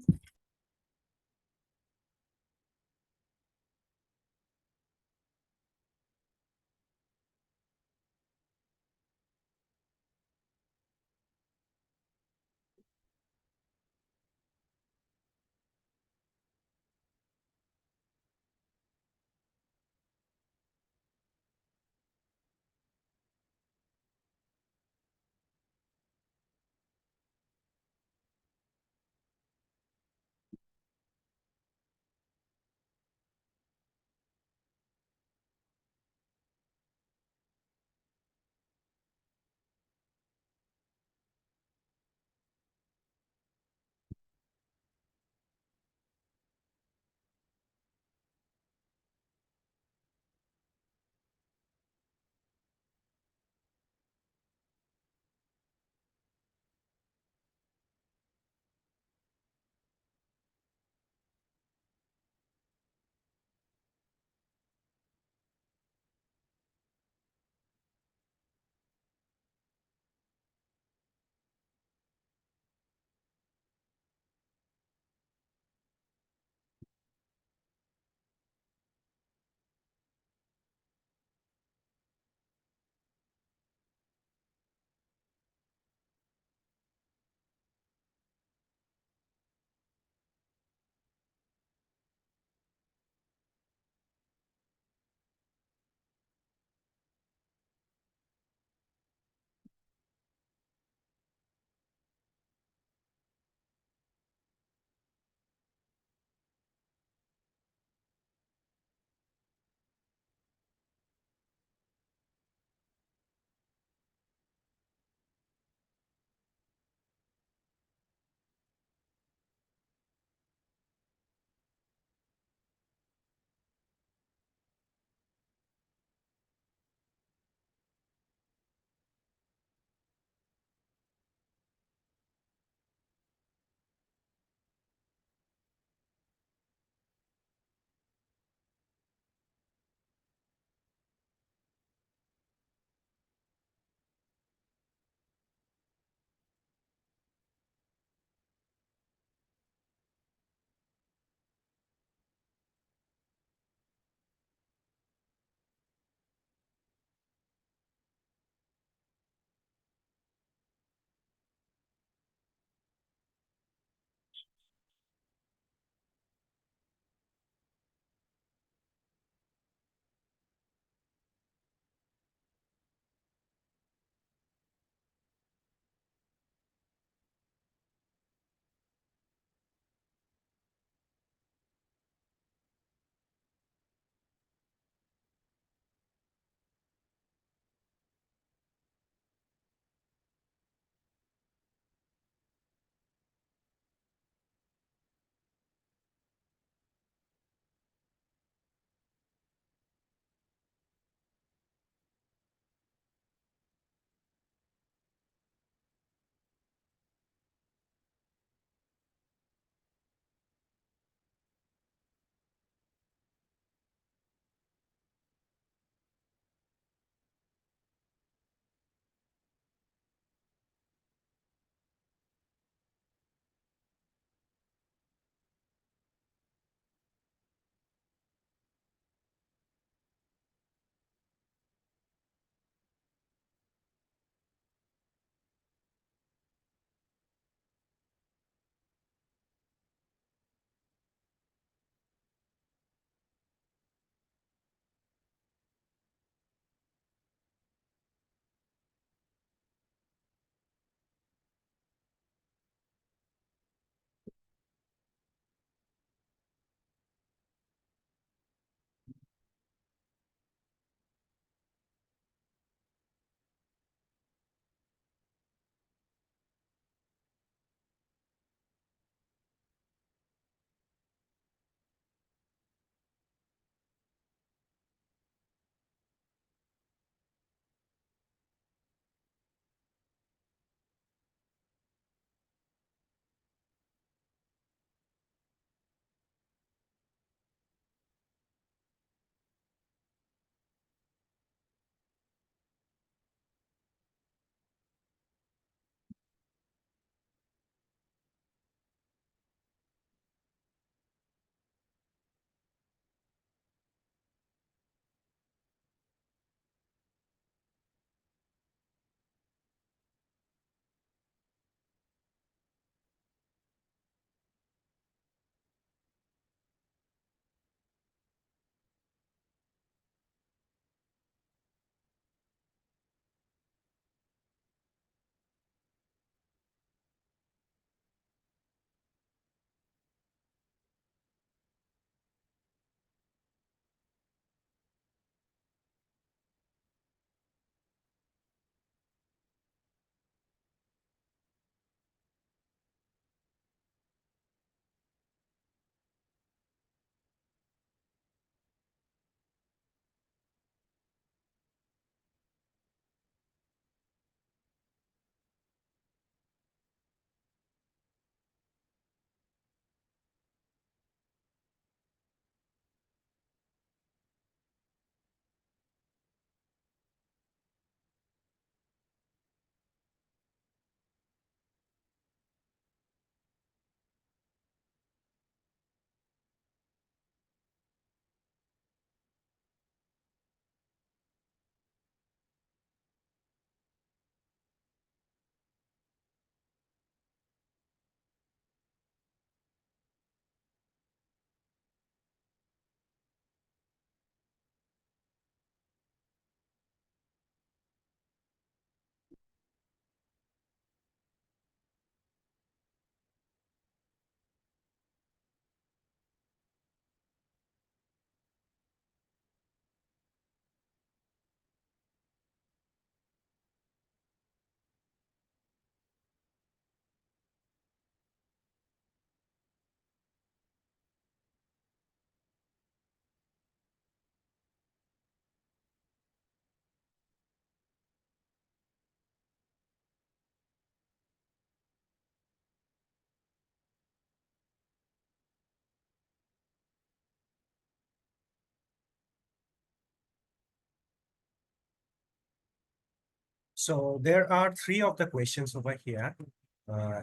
Speaker 1: So there are three of the questions over here,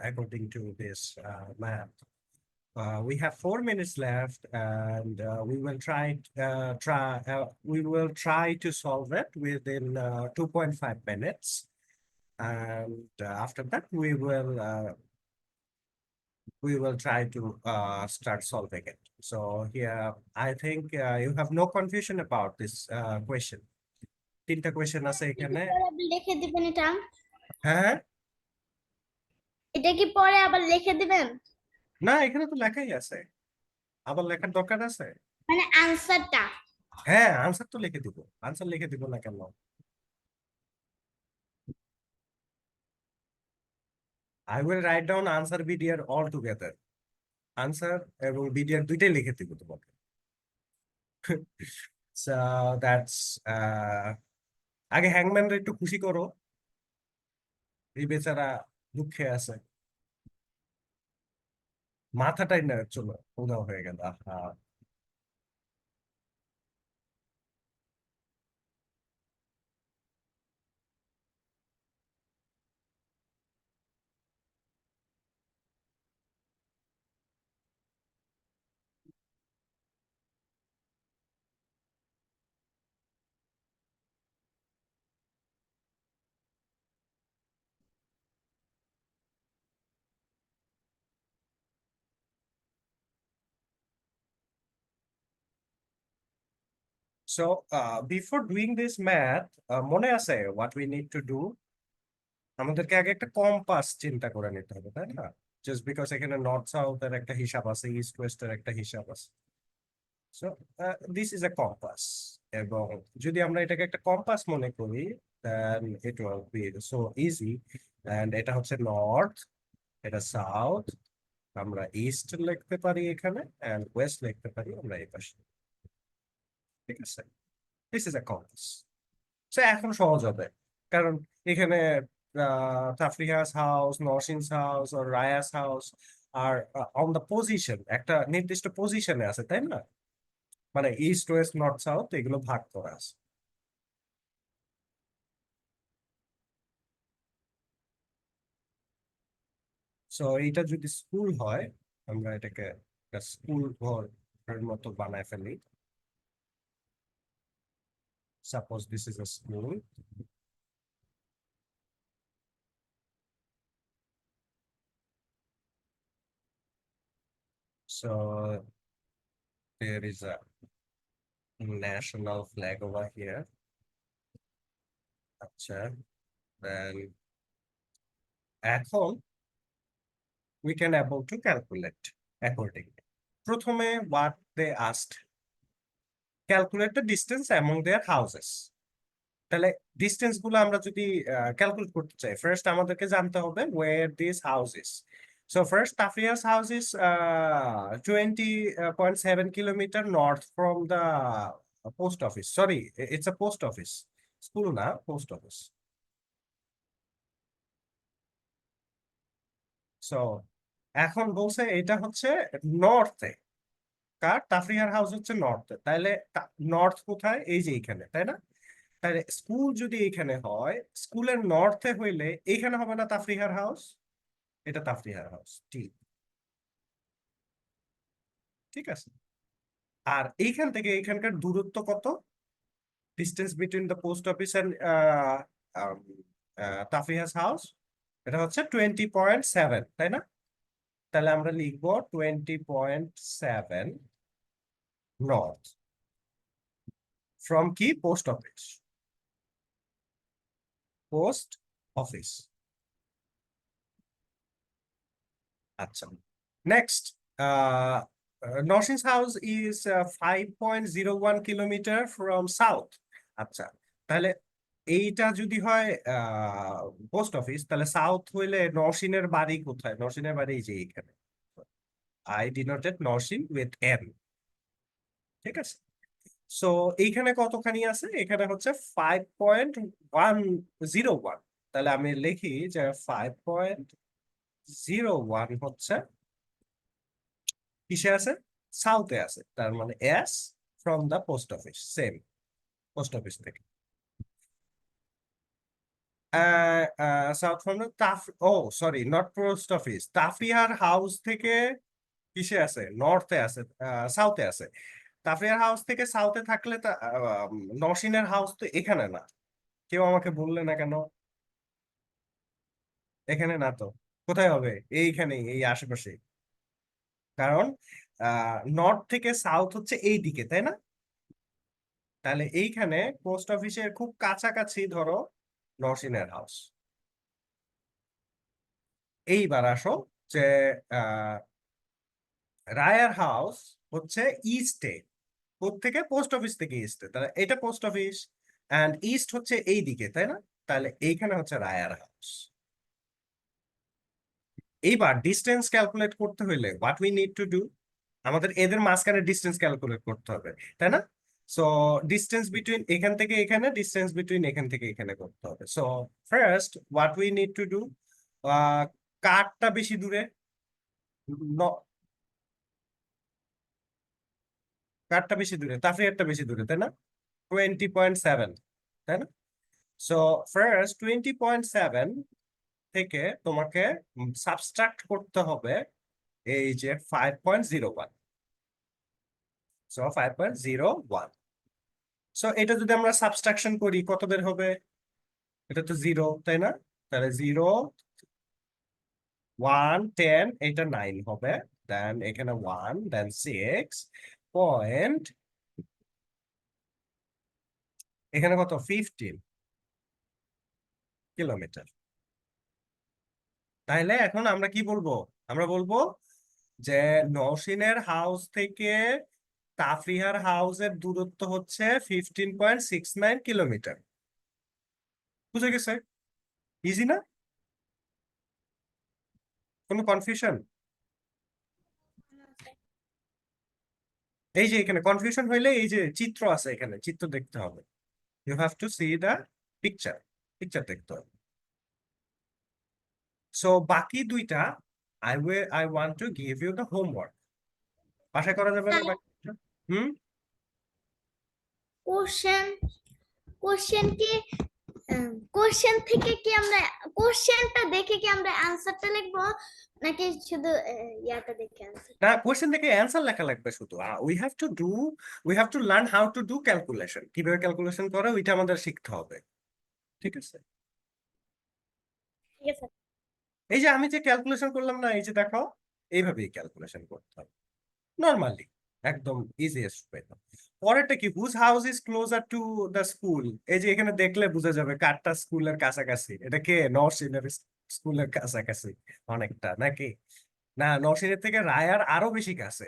Speaker 1: according to this map. We have 4 minutes left, and we will try to solve it within 2.5 minutes. And after that, we will try to start solving it. So here, I think you have no confusion about this question. তিনটা question আছে এখানে।
Speaker 2: পরে আবার লিখে দিবেন এটা?
Speaker 1: হ্যাঁ,
Speaker 2: এটা কি পরে আবার লিখে দিবেন?
Speaker 1: না এখানে তো লেখাই আছে, আবার লেখার দরকার আছে?
Speaker 2: মানে আনসারটা?
Speaker 1: হ্যাঁ, আনসার তো লিখে দিব, আনসার লিখে দিব না কেন? I will write down answer BDR all together. Answer এবং BDR দুইটাই লিখে দিব তোমাকে। So that's আগে হ্যাংম্যানরা একটু খুশি করো, এই বেচারা দুঃখে আছে, মাথাটাই না চলো উধাও হয়ে গেল। আহা, so before doing this math, মনে আছে what we need to do? আমাদেরকে আগে একটা কম্পাস চিন্তা করে নিতে হবে, তাই না? জাস্ট বিকজ এখানে নর্থ সাউথ এর একটা হিসাব আছে, ইস্ট ওয়েস্ট এর একটা হিসাব আছে। So this is a compass, এবং যদি আমরা এটাকে একটা কম্পাস মনে করি, then it will be so easy. And এটা হচ্ছে নর্থ, এটা সাউথ, আমরা ইস্ট লিখতে পারি এখানে, এন্ড ওয়েস্ট লিখতে পারি আমরা এই পাশে। ঠিক আছে, দিস ইজ এ কম্পাস। সে এখন সহজ হবে, কারণ এখানে তাফরিহাস হাউস, নরসিনস হাউস আর রায়াস হাউস আর অন দ্য পজিশন, একটা নির্দিষ্ট পজিশনে আছে, তাই না? মানে ইস্ট ওয়েস্ট নর্থ সাউথ এগুলো ভাগ করা আছে। সো এইটা যদি স্কুল হয়, আমরা এটাকে স্কুল ঘরের মতো বানায় ফেলি। Suppose this is A school. So there is a national flag over here. আচ্ছা, then এখন we can able to calculate accordingly. প্রথমে what they asked, calculate the distance among their houses. তাহলে ডিস্টেন্স গুলো আমরা যদি ক্যালকুলেট করতে চাই, first আমাদেরকে জানতে হবে where this house is. So first, Tafia's house is 20.7 kilometer north from the post office. Sorry, it's a post office. School na, post office. So এখন বলছে এটা হচ্ছে নর্থে, কার তাফরিহার হাউস হচ্ছে নর্থে, তাইলে নর্থ কোথায়? এই যে এইখানে, তাই না? তাহলে স্কুল যদি এখানে হয়, স্কুলের নর্থে হইলে এখানে হবে না তাফরিহার হাউস, এটা তাফরিহার হাউস। ঠিক আছে, আর এইখান থেকে এখানকার দূরত্ব কত? Distance between the post office and Tafriha's house, এটা হচ্ছে 20.7, তাই না? তাহলে আমরা লিখবো 20.7 নর্থ ফ্রম কি? Post office, post office. আচ্ছা, next, Noshin's house is 5.01 kilometer from south. আচ্ছা, তাহলে এইটা যদি হয় পোস্ট অফিস, তাহলে সাউথ হইলে নরসিনের বাড়ি কোথায়? নরসিনের বাড়ি এই যে এখানে, I denoted নরসিন with N। ঠিক আছে, সো এইখানে কতখানি আছে? এখানে হচ্ছে 5.101। তাহলে আমি লিখি যে 5.01 হচ্ছে কিসে আছে? সাউথে আছে, তার মানে S from the post office, same post office থেকে। South from oh sorry, not post office, তাফরিয়ার হাউস থেকে কিসে আছে, নর্থে আছে, সাউথে আছে। তাফরিয়ার হাউস থেকে সাউথে থাকলে নওশিনের হাউস তো এখানে না। কেউ আমাকে বললে না কেন? এখানে না তো, কোথায় হবে? এইখানেই, এই আশেপাশে। কারণ নর্থ থেকে সাউথ হচ্ছে এই দিকে, তাই না? তাহলে এইখানে পোস্ট অফিসের খুব কাছাকাছি ধরো নওশিনের হাউস। এইবার আসো যে আহ রায়ার হাউস হচ্ছে ইস্টে, থেকে পোস্ট অফিস থেকে ইস্টে, তাহলে এটা পোস্ট অফিস এন্ড ইস্ট হচ্ছে এই দিকে, তাই না? তাহলে এইখানে হচ্ছে রায়ার হাউস। এইবার ডিস্টেন্স ক্যালকুলেট করতে হইলে what we need to do, আমাদের এদের মাঝখানে ডিস্টেন্স ক্যালকুলেট করতে হবে, তাই না? সো ডিস্টেন্স বিটুইন এখান থেকে এখানে, ডিস্টেন্স বিটুইন এখান থেকে এখানে করতে হবে। So first what we need to do, কারটা বেশি দূরে, ন- কারটা বেশি দূরে, তাফরিয়ারটা বেশি দূরে, তাই না? 20.7, তাই না? সো ফার্স্ট 20.7 থেকে তোমাকে সাবস্ট্রাক্ট করতে হবে এই যে 5.01। সো 5.01। সো এটা যদি আমরা সাবস্ট্রাকশন করি কত বের হবে? এটা তো জিরো, তাই না? তাহলে 0, 1, 10, এটা 9 হবে। দেন এখানে 1, দেন 6 এখানে কত, 15 কিলোমিটার। তাহলে এখন আমরা কি বলবো? আমরা বলবো যে নওশিনের হাউস থেকে তাফরিহার হাউসের দূরত্ব হচ্ছে 15.69 কিলোমিটার। বুঝে গেছে? ইজি না? কোনো কনফিউশন? এই যে এখানে কনফিউশন হইলে এই যে চিত্র আছে, এখানে চিত্র দেখতে হবে। You have to see the picture, picture দেখতে হবে। সো বাকি দুইটা I want to give you the homework. বাসায় করা যাবে না
Speaker 2: স্যার,
Speaker 1: বাকি? হুম।
Speaker 2: কোশ্চেন কোশ্চেন কি কোশ্চেন থেকে কি আমরা কোশ্চেনটা দেখে কি আমরা অ্যানসারটা লিখবো, নাকি শুধু ইয়াটা দেখে অ্যানসার?
Speaker 1: না, কোশ্চেন থেকে অ্যান্সার লেখা লাগবে শুধু। We have to learn how to do calculation, কিভাবে ক্যালকুলেশন করে ওইটা আমাদের শিখতে হবে। ঠিক আছে?
Speaker 2: ঠিক আছে।
Speaker 1: এই যে আমি যে ক্যালকুলেশন করলাম না, এই যে দেখো, এইভাবেই ক্যালকুলেশন করতে হবে নর্মালি, একদম ইজিয়েস্ট ওয়ে। পরেরটা কি, whose house is closer to the school? এই যে এখানে দেখলে বোঝা যাবে কারটা স্কুলের কাছাকাছি। এটা কে, নরসিংহের স্কুলের কাছাকাছি অনেকটা নাকি? না, নরসিংহের থেকে রায়ার আরো বেশি কাছে।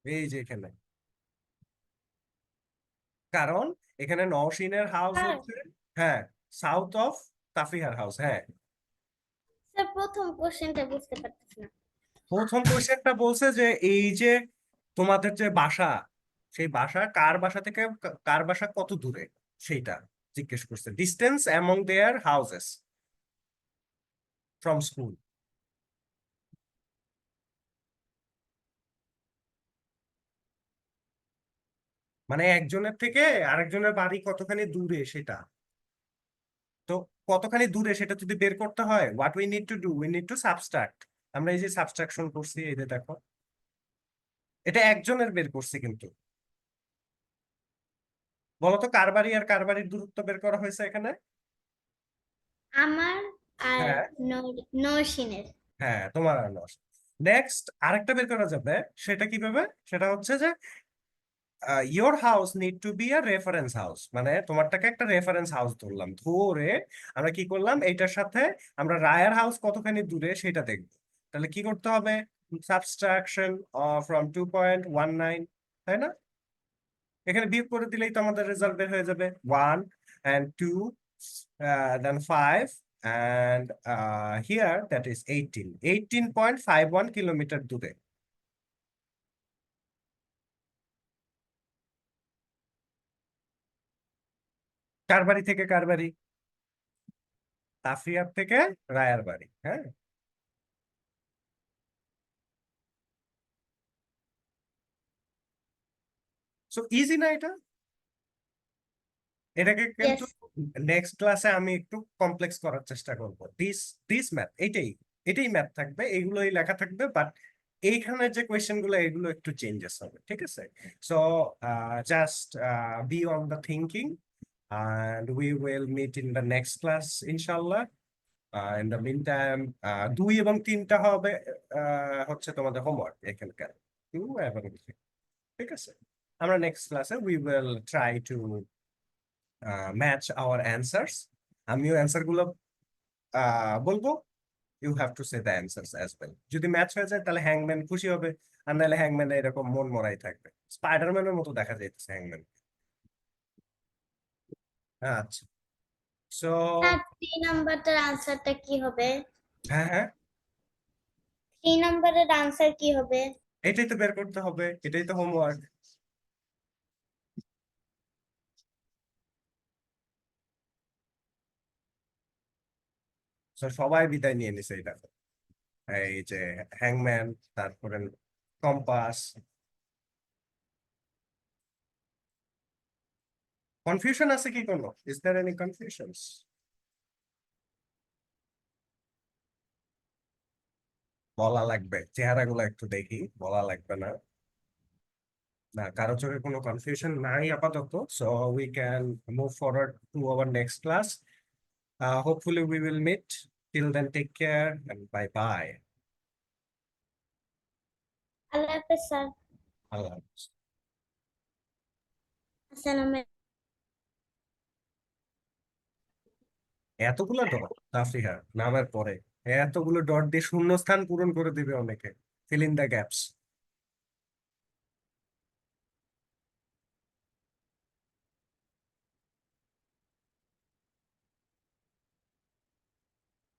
Speaker 1: এই যে এখানে, কারণ এখানে নওশিনের হাউস
Speaker 2: স্যার,
Speaker 1: হচ্ছে, হ্যাঁ, সাউথ অফ তাফরিহার হাউস। হ্যাঁ,
Speaker 2: স্যার প্রথম কোশ্চেনটা বুঝতে পারতেছি না।
Speaker 1: প্রথম কোশ্চেনটা বলছে যে এই যে তোমাদের যে বাসা, সেই বাসা কার বাসা থেকে কার বাসা কত দূরে, সেইটা জিজ্ঞেস করছে। Distance among their houses from school. মানে একজনের থেকে আরেকজনের বাড়ি কতখানি দূরে সেটা। তো কতখানি দূরে সেটা যদি বের করতে হয়, what we need to do, we need two subtract. আমরা এই যে সাবস্ট্রাকশন করছি, এই যে দেখো, এটা একজনের বের করছি কিন্তু। বলতো কার বাড়ি আর কার বাড়ির দূরত্ব বের করা হয়েছে এখানে?
Speaker 2: আমার আর
Speaker 1: হ্যাঁ,
Speaker 2: নৌসিনের।
Speaker 1: হ্যাঁ, তোমার আর নস। নেক্সট আরেকটা বের করা যাবে। সেটা কিভাবে? সেটা হচ্ছে যে your house need to be a reference house, মানে তোমারটাকে একটা রেফারেন্স হাউস ধরলাম, ধরে আমরা কি করলাম, এইটার সাথে আমরা রায়ার হাউস কতখানি দূরে সেটা দেখবো। তাহলে কি করতে হবে? সাবট্রাকশন ফ্রম 2.19, তাই না? এখানে বিয়োগ করে দিলেই তো আমাদের রেজাল্ট বের হয়ে যাবে। 1 and 2, then 5, and here that is 18.51 kilometre দূরে। কার বাড়ি থেকে কার বাড়ি? তাফরিয়ার থেকে রায়ার বাড়ি। হ্যাঁ, সো ইজি না এটা? এটাকে কিন্তু
Speaker 2: ইয়েস।
Speaker 1: নেক্সট ক্লাসে আমি একটু কমপ্লেক্স করার চেষ্টা করব। দিস ম্যাথ এটাই ম্যাথ থাকবে, এইগুলোই লেখা থাকবে, বাট এইখানে যে কোয়েশ্চেন গুলো এগুলো একটু চেঞ্জেস হবে, ঠিক আছে? So just be on the thinking and we will meet in the next class inshallah. In the meantime 2 এবং 3টা হবে হচ্ছে তোমাদের হোমওয়ার্ক এখানকার, 2 এবং 3, ঠিক আছে? আমরা নেক্সট ক্লাসে we will try to match our answers. আমিও অ্যান্সার গুলো বলবো, you have to say the answers as well. যদি ম্যাচ হয়ে যায় তাহলে হ্যাংম্যান খুশি হবে, আর নাহলে হ্যাংম্যান এরকম মন মরাই থাকবে, স্পাইডারম্যানের মতো দেখা যাইতেছে হ্যাংম্যান। আচ্ছা, সো
Speaker 2: স্যার 3 নাম্বারটার আনসারটা কি হবে?
Speaker 1: হ্যাঁ হ্যাঁ,
Speaker 2: 3 নাম্বারের আনসার কি হবে?
Speaker 1: এটাই তো বের করতে হবে, এটাই তো হোমওয়ার্ক। সবাই বিদায় নিয়ে নিছে এটা, এই যে হ্যাংম্যান, তারপরে কম্পাস। কনফিউশন আছে কি কোনো? Is there any confusions? বলা লাগবে, চেহারাগুলো একটু দেখি, বলা লাগবে না। না, কারো চোখে কোনো কনফিউশন নাই আপাতত, so we can move forward to our next class. Hopefully we will meet, till then take care and bye bye.
Speaker 2: আল্লাহ হাফেজ স্যার।
Speaker 1: আল্লাহ হাফেজ।
Speaker 2: আসসালামু
Speaker 1: এতগুলো ডট তাফরিহা নামের পরে, এতগুলো ডট দিয়ে শূন্যস্থান পূরণ করে দিবে অনেকে, ফিল ইন দ্য গ্যাপস।